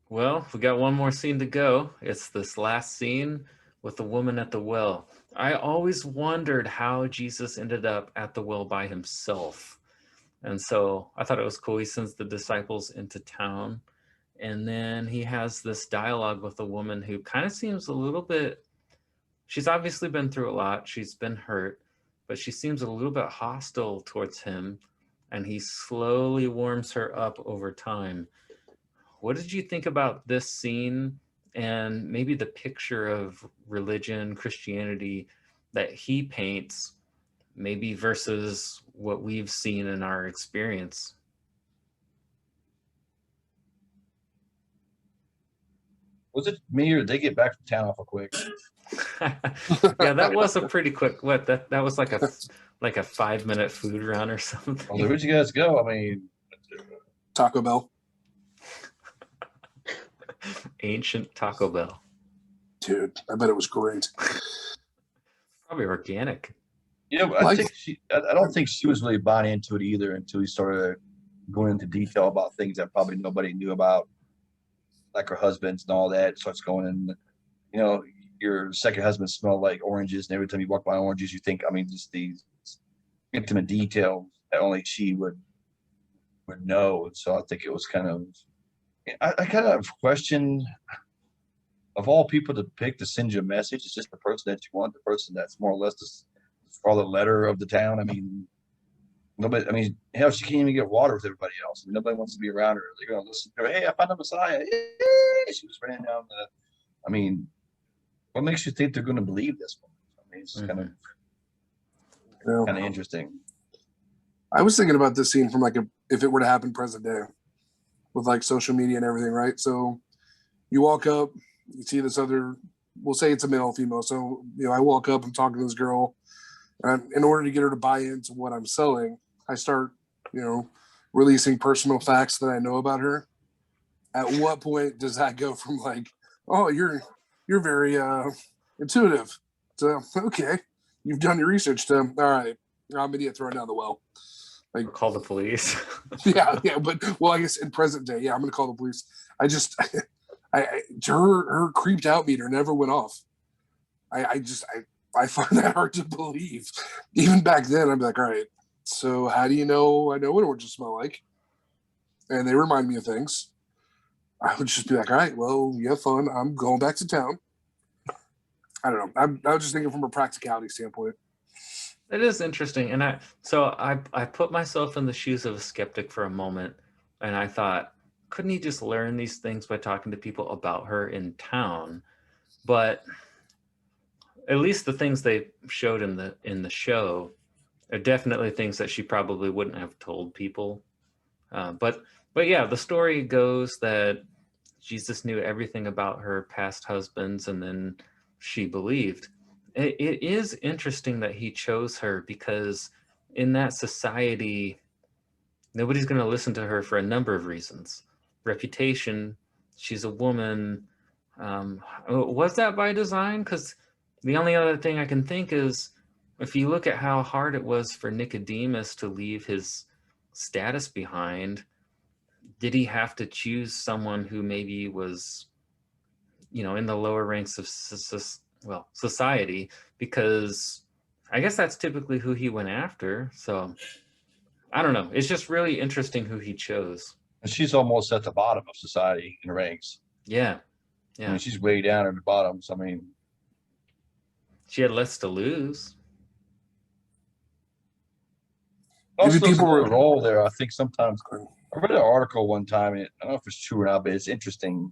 Well, we got one more scene to go. It's this last scene with the woman at the well. I always wondered how Jesus ended up at the well by himself. And so I thought it was cool. He sends the disciples into town, and then he has this dialogue with a woman who kind of seems a little bit, she's obviously been through a lot. She's been hurt, but she seems a little bit hostile towards him, and he slowly warms her up over time. What did you think about this scene and maybe the picture of religion, Christianity that he paints, maybe versus what we've seen in our experience? was it me or did they get back from town awful quick? Yeah, that was a pretty quick. What that was like a 5-minute food run or something. Well, where'd you guys go? I mean, Taco Bell. Ancient Taco Bell. Dude, I bet it was great. Probably organic. I don't think she was really buying into it either until we started going into detail about things that probably nobody knew about, like her husbands and all that. Starts going in, your second husband smelled like oranges, and every time you walk by oranges, you think, I mean, just these intimate details that only she would know. So I think it was kind of, I kind of question, of all people to pick to send you a message, it's just the person that you want, the person that's more or less the scarlet letter of the town. I mean, nobody, I mean, hell, she can't even get water with everybody else. I mean, nobody wants to be around her. They're going to listen to her. Hey, I found the Messiah. Yay! She was running down I mean, What makes you think they're going to believe this one? I mean, it's kind of interesting. I was thinking about this scene from like if it were to happen present day with like social media and everything, right? So you walk up, you see this other, we'll say it's a male or female. So, I walk up, I'm talking to this girl, and in order to get her to buy into what I'm selling, I start, releasing personal facts that I know about her. At what point does that go from like, oh, you're very intuitive to, okay, you've done your research to, all right, I'm idiot, throw it down the well. Like, call the police. yeah, but I guess in present day, I'm gonna call the police. Her creeped out meter never went off. I find that hard to believe. Even back then, I'm like, all right, so how do you know I know what oranges smell like? And they remind me of things. I would just be like, all right, well, you have fun. I'm going back to town. I don't know. I was just thinking from a practicality standpoint. It is interesting. And I put myself in the shoes of a skeptic for a moment, and I thought, couldn't he just learn these things by talking to people about her in town? But at least the things they showed in the show are definitely things that she probably wouldn't have told people. But yeah, the story goes that Jesus knew everything about her past husbands, and then she believed. It is interesting that he chose her, because in that society, nobody's going to listen to her for a number of reasons. Reputation, she's a woman. Was that by design? Because the only other thing I can think is, if you look at how hard it was for Nicodemus to leave his status behind, did he have to choose someone who maybe was, in the lower ranks of society? Because I guess that's typically who he went after. So I don't know. It's just really interesting who he chose. And she's almost at the bottom of society in ranks. Yeah. I mean, she's way down at the bottom. So, I mean, she had less to lose. Also, people were a role there. I think sometimes I read an article one time, and I don't know if it's true or not, but it's interesting.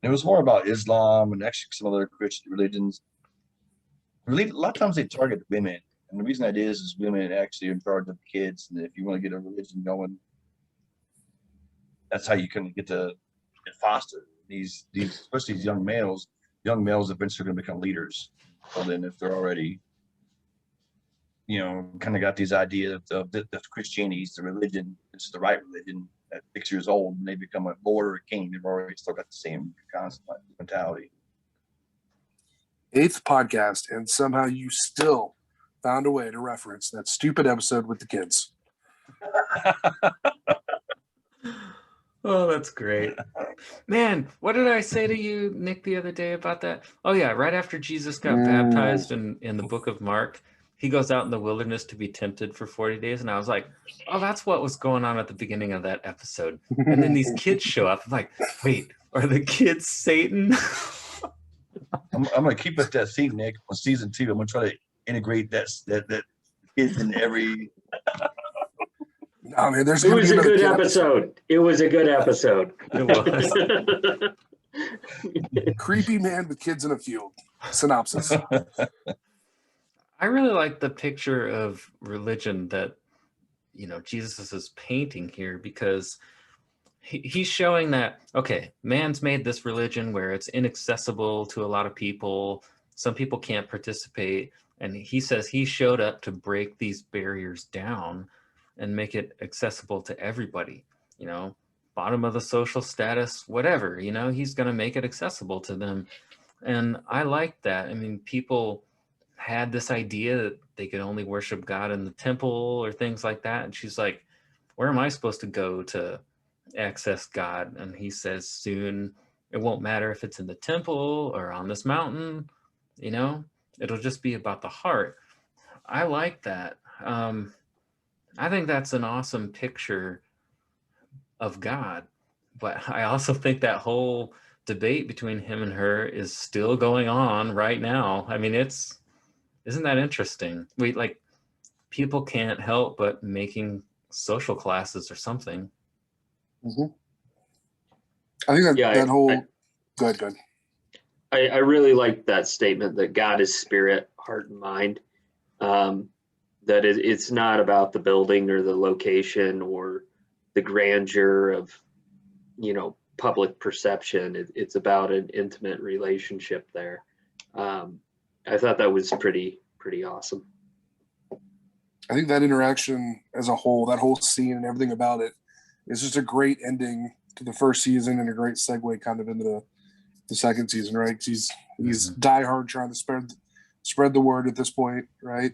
It was more about Islam and actually some other Christian religions. A lot of times they target women, and the reason that is women actually are in charge of kids. And if you want to get a religion going, that's how you kind of get to foster these especially these young males. Young males eventually going to become leaders. So then, if they're already kind of got these ideas of Christianity is the religion, it's the right religion at 6 years old, and they become a lord or a king, they've already still got the same concept mentality. 8th podcast, and somehow you still found a way to reference that stupid episode with the kids. Oh, that's great. Man, what did I say to you, Nick, the other day about that? Oh, yeah, right after Jesus got baptized in the book of Mark, he goes out in the wilderness to be tempted for 40 days. And I was like, oh, that's what was going on at the beginning of that episode. And then these kids show up. I'm like, wait, are the kids Satan? I'm going to keep with that theme, Nick, on season 2. I'm going to try to integrate that kids in every... Oh, man, it was a good episode. It was a good episode. It was. Creepy man with kids in a field. Synopsis. I really like the picture of religion that, Jesus is painting here, because he's showing that, okay, man's made this religion where it's inaccessible to a lot of people. Some people can't participate. And he says he showed up to break these barriers down and make it accessible to everybody, bottom of the social status, whatever, he's going to make it accessible to them. And I like that. I mean, people had this idea that they could only worship God in the temple or things like that. And she's like, where am I supposed to go to access God? And he says, soon it won't matter if it's in the temple or on this mountain, it'll just be about the heart. I like that. I think that's an awesome picture of God, but I also think that whole debate between him and her is still going on right now. I mean, isn't that interesting? People can't help but making social classes or something. Mm-hmm. I think that whole. Go ahead. I really like that statement that God is spirit, heart, and mind. That it's not about the building or the location or the grandeur of, public perception. It's about an intimate relationship there. I thought that was pretty awesome. I think that interaction as a whole, that whole scene and everything about it, is just a great ending to the first season and a great segue kind of into the second season, right? 'Cause he's diehard trying to spread the word at this point, right?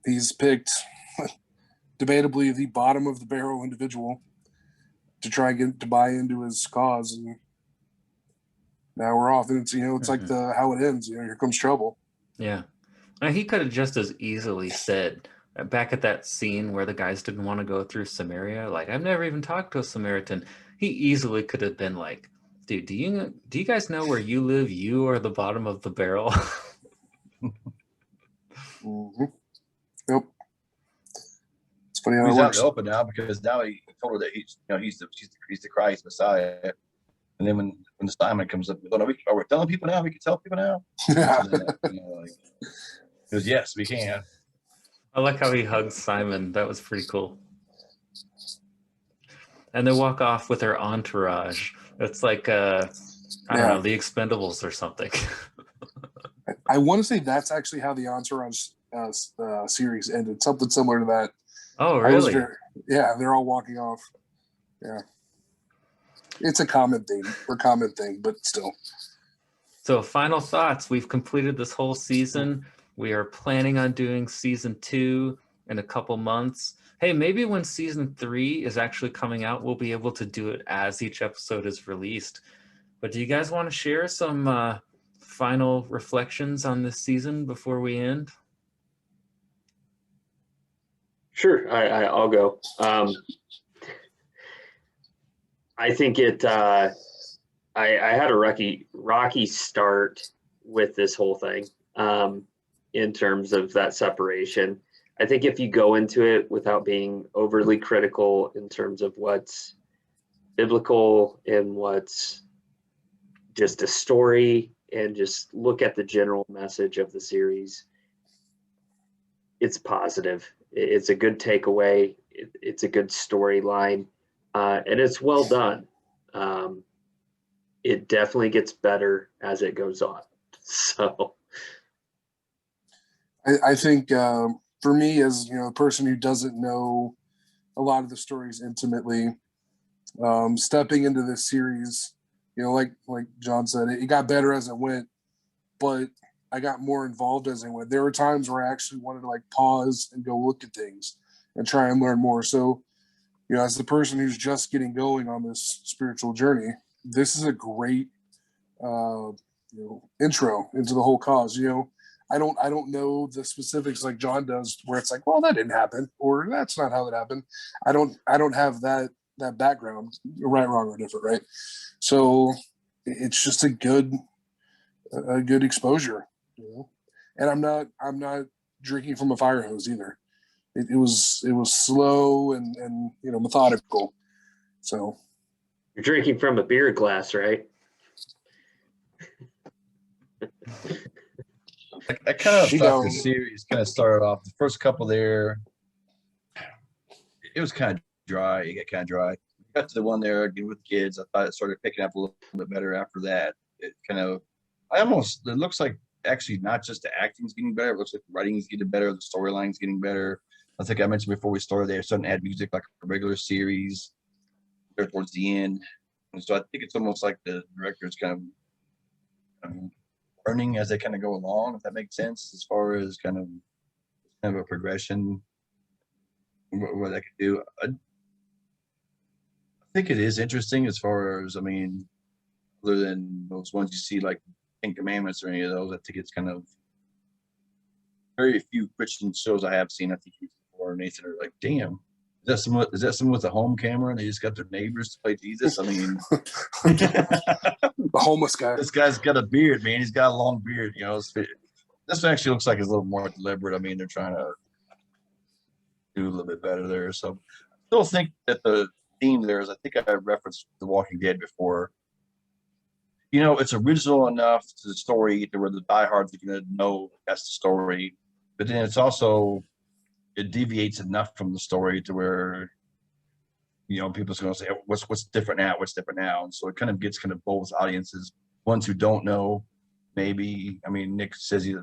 He's picked debatably the bottom of the barrel individual to try and get to buy into his cause, and now we're off. And it's it's like how it ends. Here comes trouble. Yeah, now, he could have just as easily said back at that scene where the guys didn't want to go through Samaria, like, I've never even talked to a Samaritan. He easily could have been like, dude, do you guys know where you live? You are the bottom of the barrel. Mm-hmm. Yep. It's funny how He's it out in works. the open now because now he told her that he's the Christ Messiah. And then when the Simon comes up, are we telling people now? We can tell people now. Yeah. So then, he goes, yes, we can. I like how he hugs Simon. That was pretty cool. And they walk off with their entourage. It's like, I don't know, the Expendables or something. I want to say that's actually how the Entourage series ended. Something similar to that. Oh, really? They're all walking off. Yeah. It's a common thing, but still. So, final thoughts. We've completed this whole season. We are planning on doing season 2 in a couple months. Hey, maybe when season 3 is actually coming out, we'll be able to do it as each episode is released. But do you guys want to share some final reflections on this season before we end? Sure, I'll go. I think I had a rocky start with this whole thing in terms of that separation. I think if you go into it without being overly critical in terms of what's biblical and what's just a story, and just look at the general message of the series, it's positive. It's a good takeaway. It's a good storyline, and it's well done. It definitely gets better as it goes on. So I think for me, as a person who doesn't know a lot of the stories intimately, stepping into this series, like John said, it got better as it went, but I got more involved as it went. There were times where I actually wanted to pause and go look at things and try and learn more. So, as the person who's just getting going on this spiritual journey, this is a great intro into the whole cause. I don't know the specifics like John does, where it's like, well, that didn't happen, or that's not how it happened. I don't have that background, right, wrong, or different, right? So it's just a good exposure, and I'm not drinking from a fire hose either. It was slow and methodical. So you're drinking from a beer glass, right? I kind of thought the series kind of started off, the first couple there, it was kind of dry. It got kind of dry. Got to the one there again with kids. I thought it started picking up a little bit better after that. It looks like actually not just the acting's getting better. It looks like the writing's getting better. The storyline's getting better. I think I mentioned before we started, they're starting to add music like a regular series there towards the end. And so I think it's almost like the director's kind of learning as they kind of go along, if that makes sense, as far as kind of a progression, what they could do. I think it is interesting as far as, other than those ones you see like Ten Commandments or any of those, I think it's kind of very few Christian shows I have seen. I think before Nathan are like, damn, is that someone with a home camera and they just got their neighbors to play Jesus? The homeless guy. This guy's got a beard, man. He's got a long beard. This actually looks like it's a little more deliberate. They're trying to do a little bit better there. So I still think that the theme there is, I think I referenced The Walking Dead before. it's original enough to the story to where the diehards are going to know that's the story, but then it deviates enough from the story to where people's going to say, what's different now? What's different now? And so it kind of gets kind of both audiences, ones who don't know, maybe. I mean, Nick says he's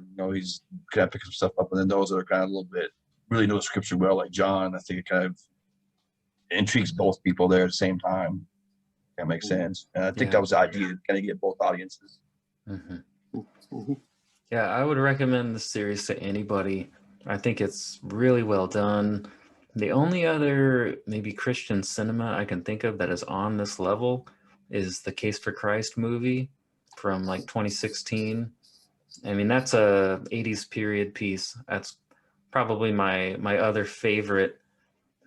kind of picking some stuff up, and then those that are kind of a little bit really know scripture well, like John. I think it kind of intrigues both people there at the same time. That makes sense. And I think that was the idea, to kind of get both audiences. Yeah, I would recommend this series to anybody. I think it's really well done. The only other maybe Christian cinema I can think of that is on this level is the Case for Christ movie from like 2016. I mean, that's a 80s period piece. That's probably my other favorite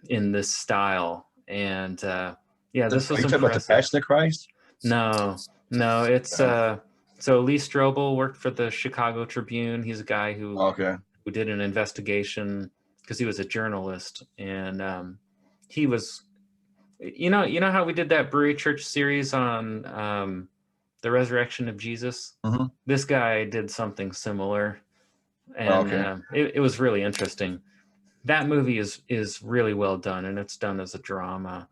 in this style. And this was Are you talking about the Passion of Christ? No, it's so Lee Strobel worked for the Chicago Tribune. He's a guy who did an investigation because he was a journalist, and he was, you know how we did that Brewery Church series on the resurrection of Jesus? Mm-hmm. This guy did something similar, and it was really interesting. That movie is really well done, and it's done as a drama.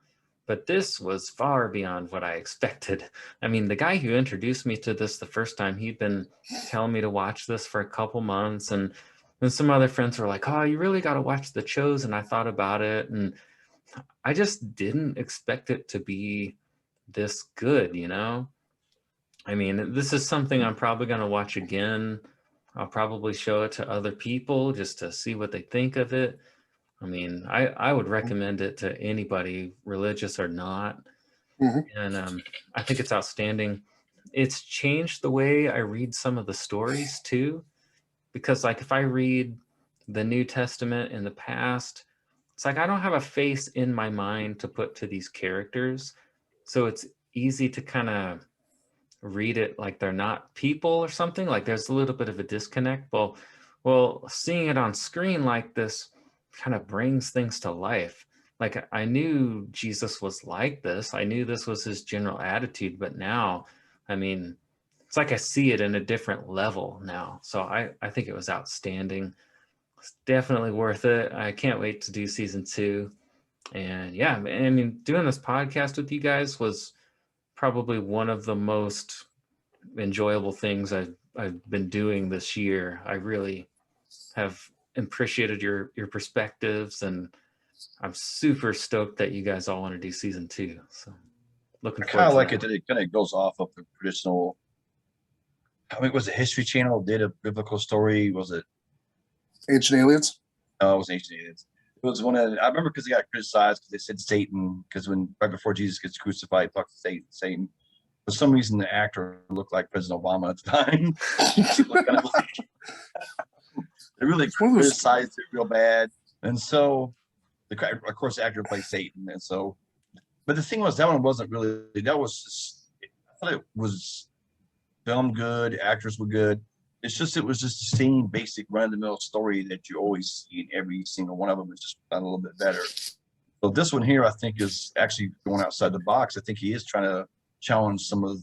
But this was far beyond what I expected. I mean, the guy who introduced me to this the first time, he'd been telling me to watch this for a couple months. And then some other friends were like, oh, you really got to watch The Chosen. I thought about it. And I just didn't expect it to be this good, I mean, this is something I'm probably going to watch again. I'll probably show it to other people just to see what they think of it. I mean, I would recommend it to anybody, religious or not. And I think it's outstanding. It's changed the way I read some of the stories too, because like if I read the New Testament in the past, it's like I don't have a face in my mind to put to these characters. So it's easy to kind of read it like they're not people or something. Like there's a little bit of a disconnect. Well, seeing it on screen like this kind of brings things to life. Like I knew Jesus was like this. I knew this was his general attitude, but now, I mean, it's like I see it in a different level now. So I think it was outstanding. It's definitely worth it. I can't wait to do season 2. And yeah, I mean, doing this podcast with you guys was probably one of the most enjoyable things I've been doing this year. I really have appreciated your perspectives, and I'm super stoked that you guys all want to do season 2. So looking forward to kind of like it that it kind of goes off of the traditional. I mean, was it History Channel did a biblical story? Was it Ancient Aliens? No, it was Ancient Aliens. It was one of I remember because they got criticized because they said Satan, because right before Jesus gets crucified, he talks to Satan. For some reason, the actor looked like President Obama at the time. They really criticized it real bad, and so of course the actor played Satan, and so. But the thing was, that one wasn't really. That was just. I thought it was filmed good. Actors were good. It was just the same basic run-of-the-mill story that you always see in every single one of them. It's just done a little bit better. So this one here, I think, is actually going outside the box. I think he is trying to challenge some of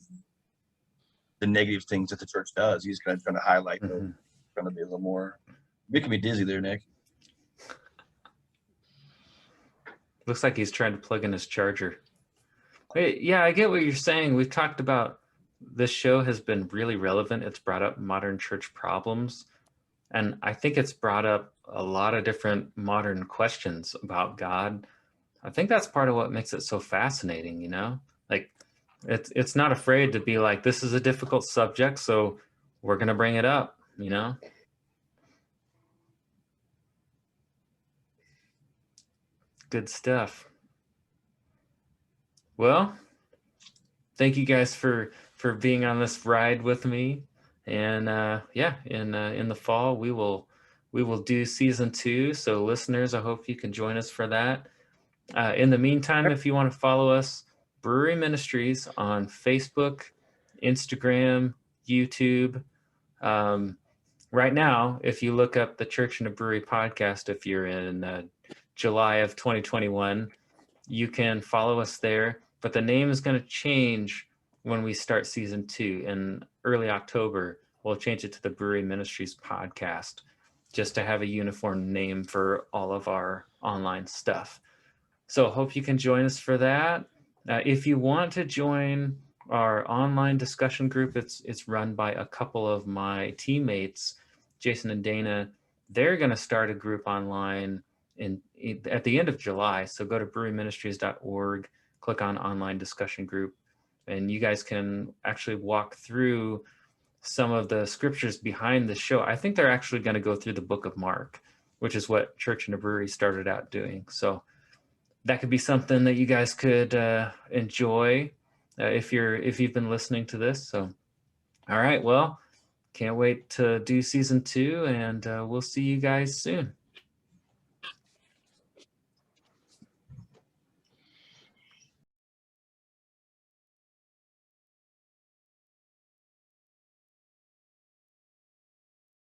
the negative things that the church does. He's kind of trying to highlight them, trying to be a little more. Making me dizzy there, Nick. Looks like he's trying to plug in his charger. Wait, yeah, I get what you're saying. We've talked about this show has been really relevant. It's brought up modern church problems. And I think it's brought up a lot of different modern questions about God. I think that's part of what makes it so fascinating, Like it's not afraid to be like, this is a difficult subject, so we're going to bring it up, Good stuff. Well, thank you guys for being on this ride with me. And in the fall we will do season 2. So listeners, I hope you can join us for that. In the meantime, if you want to follow us, Brewery Ministries on Facebook, Instagram, YouTube. Right now, if you look up the Church in a Brewery podcast, if you're in July of 2021, you can follow us there. But the name is going to change when we start season 2 in early October, we'll change it to the Brewery Ministries podcast, just to have a uniform name for all of our online stuff. So hope you can join us for that. If you want to join our online discussion group, it's run by a couple of my teammates, Jason and Dana. They're going to start a group online at the end of July. So go to breweryministries.org, click on online discussion group, and you guys can actually walk through some of the scriptures behind the show. I think they're actually going to go through the book of Mark, which is what Church in a Brewery started out doing. So that could be something that you guys could enjoy if you've been listening to this. So, all right, well, can't wait to do season 2, and we'll see you guys soon.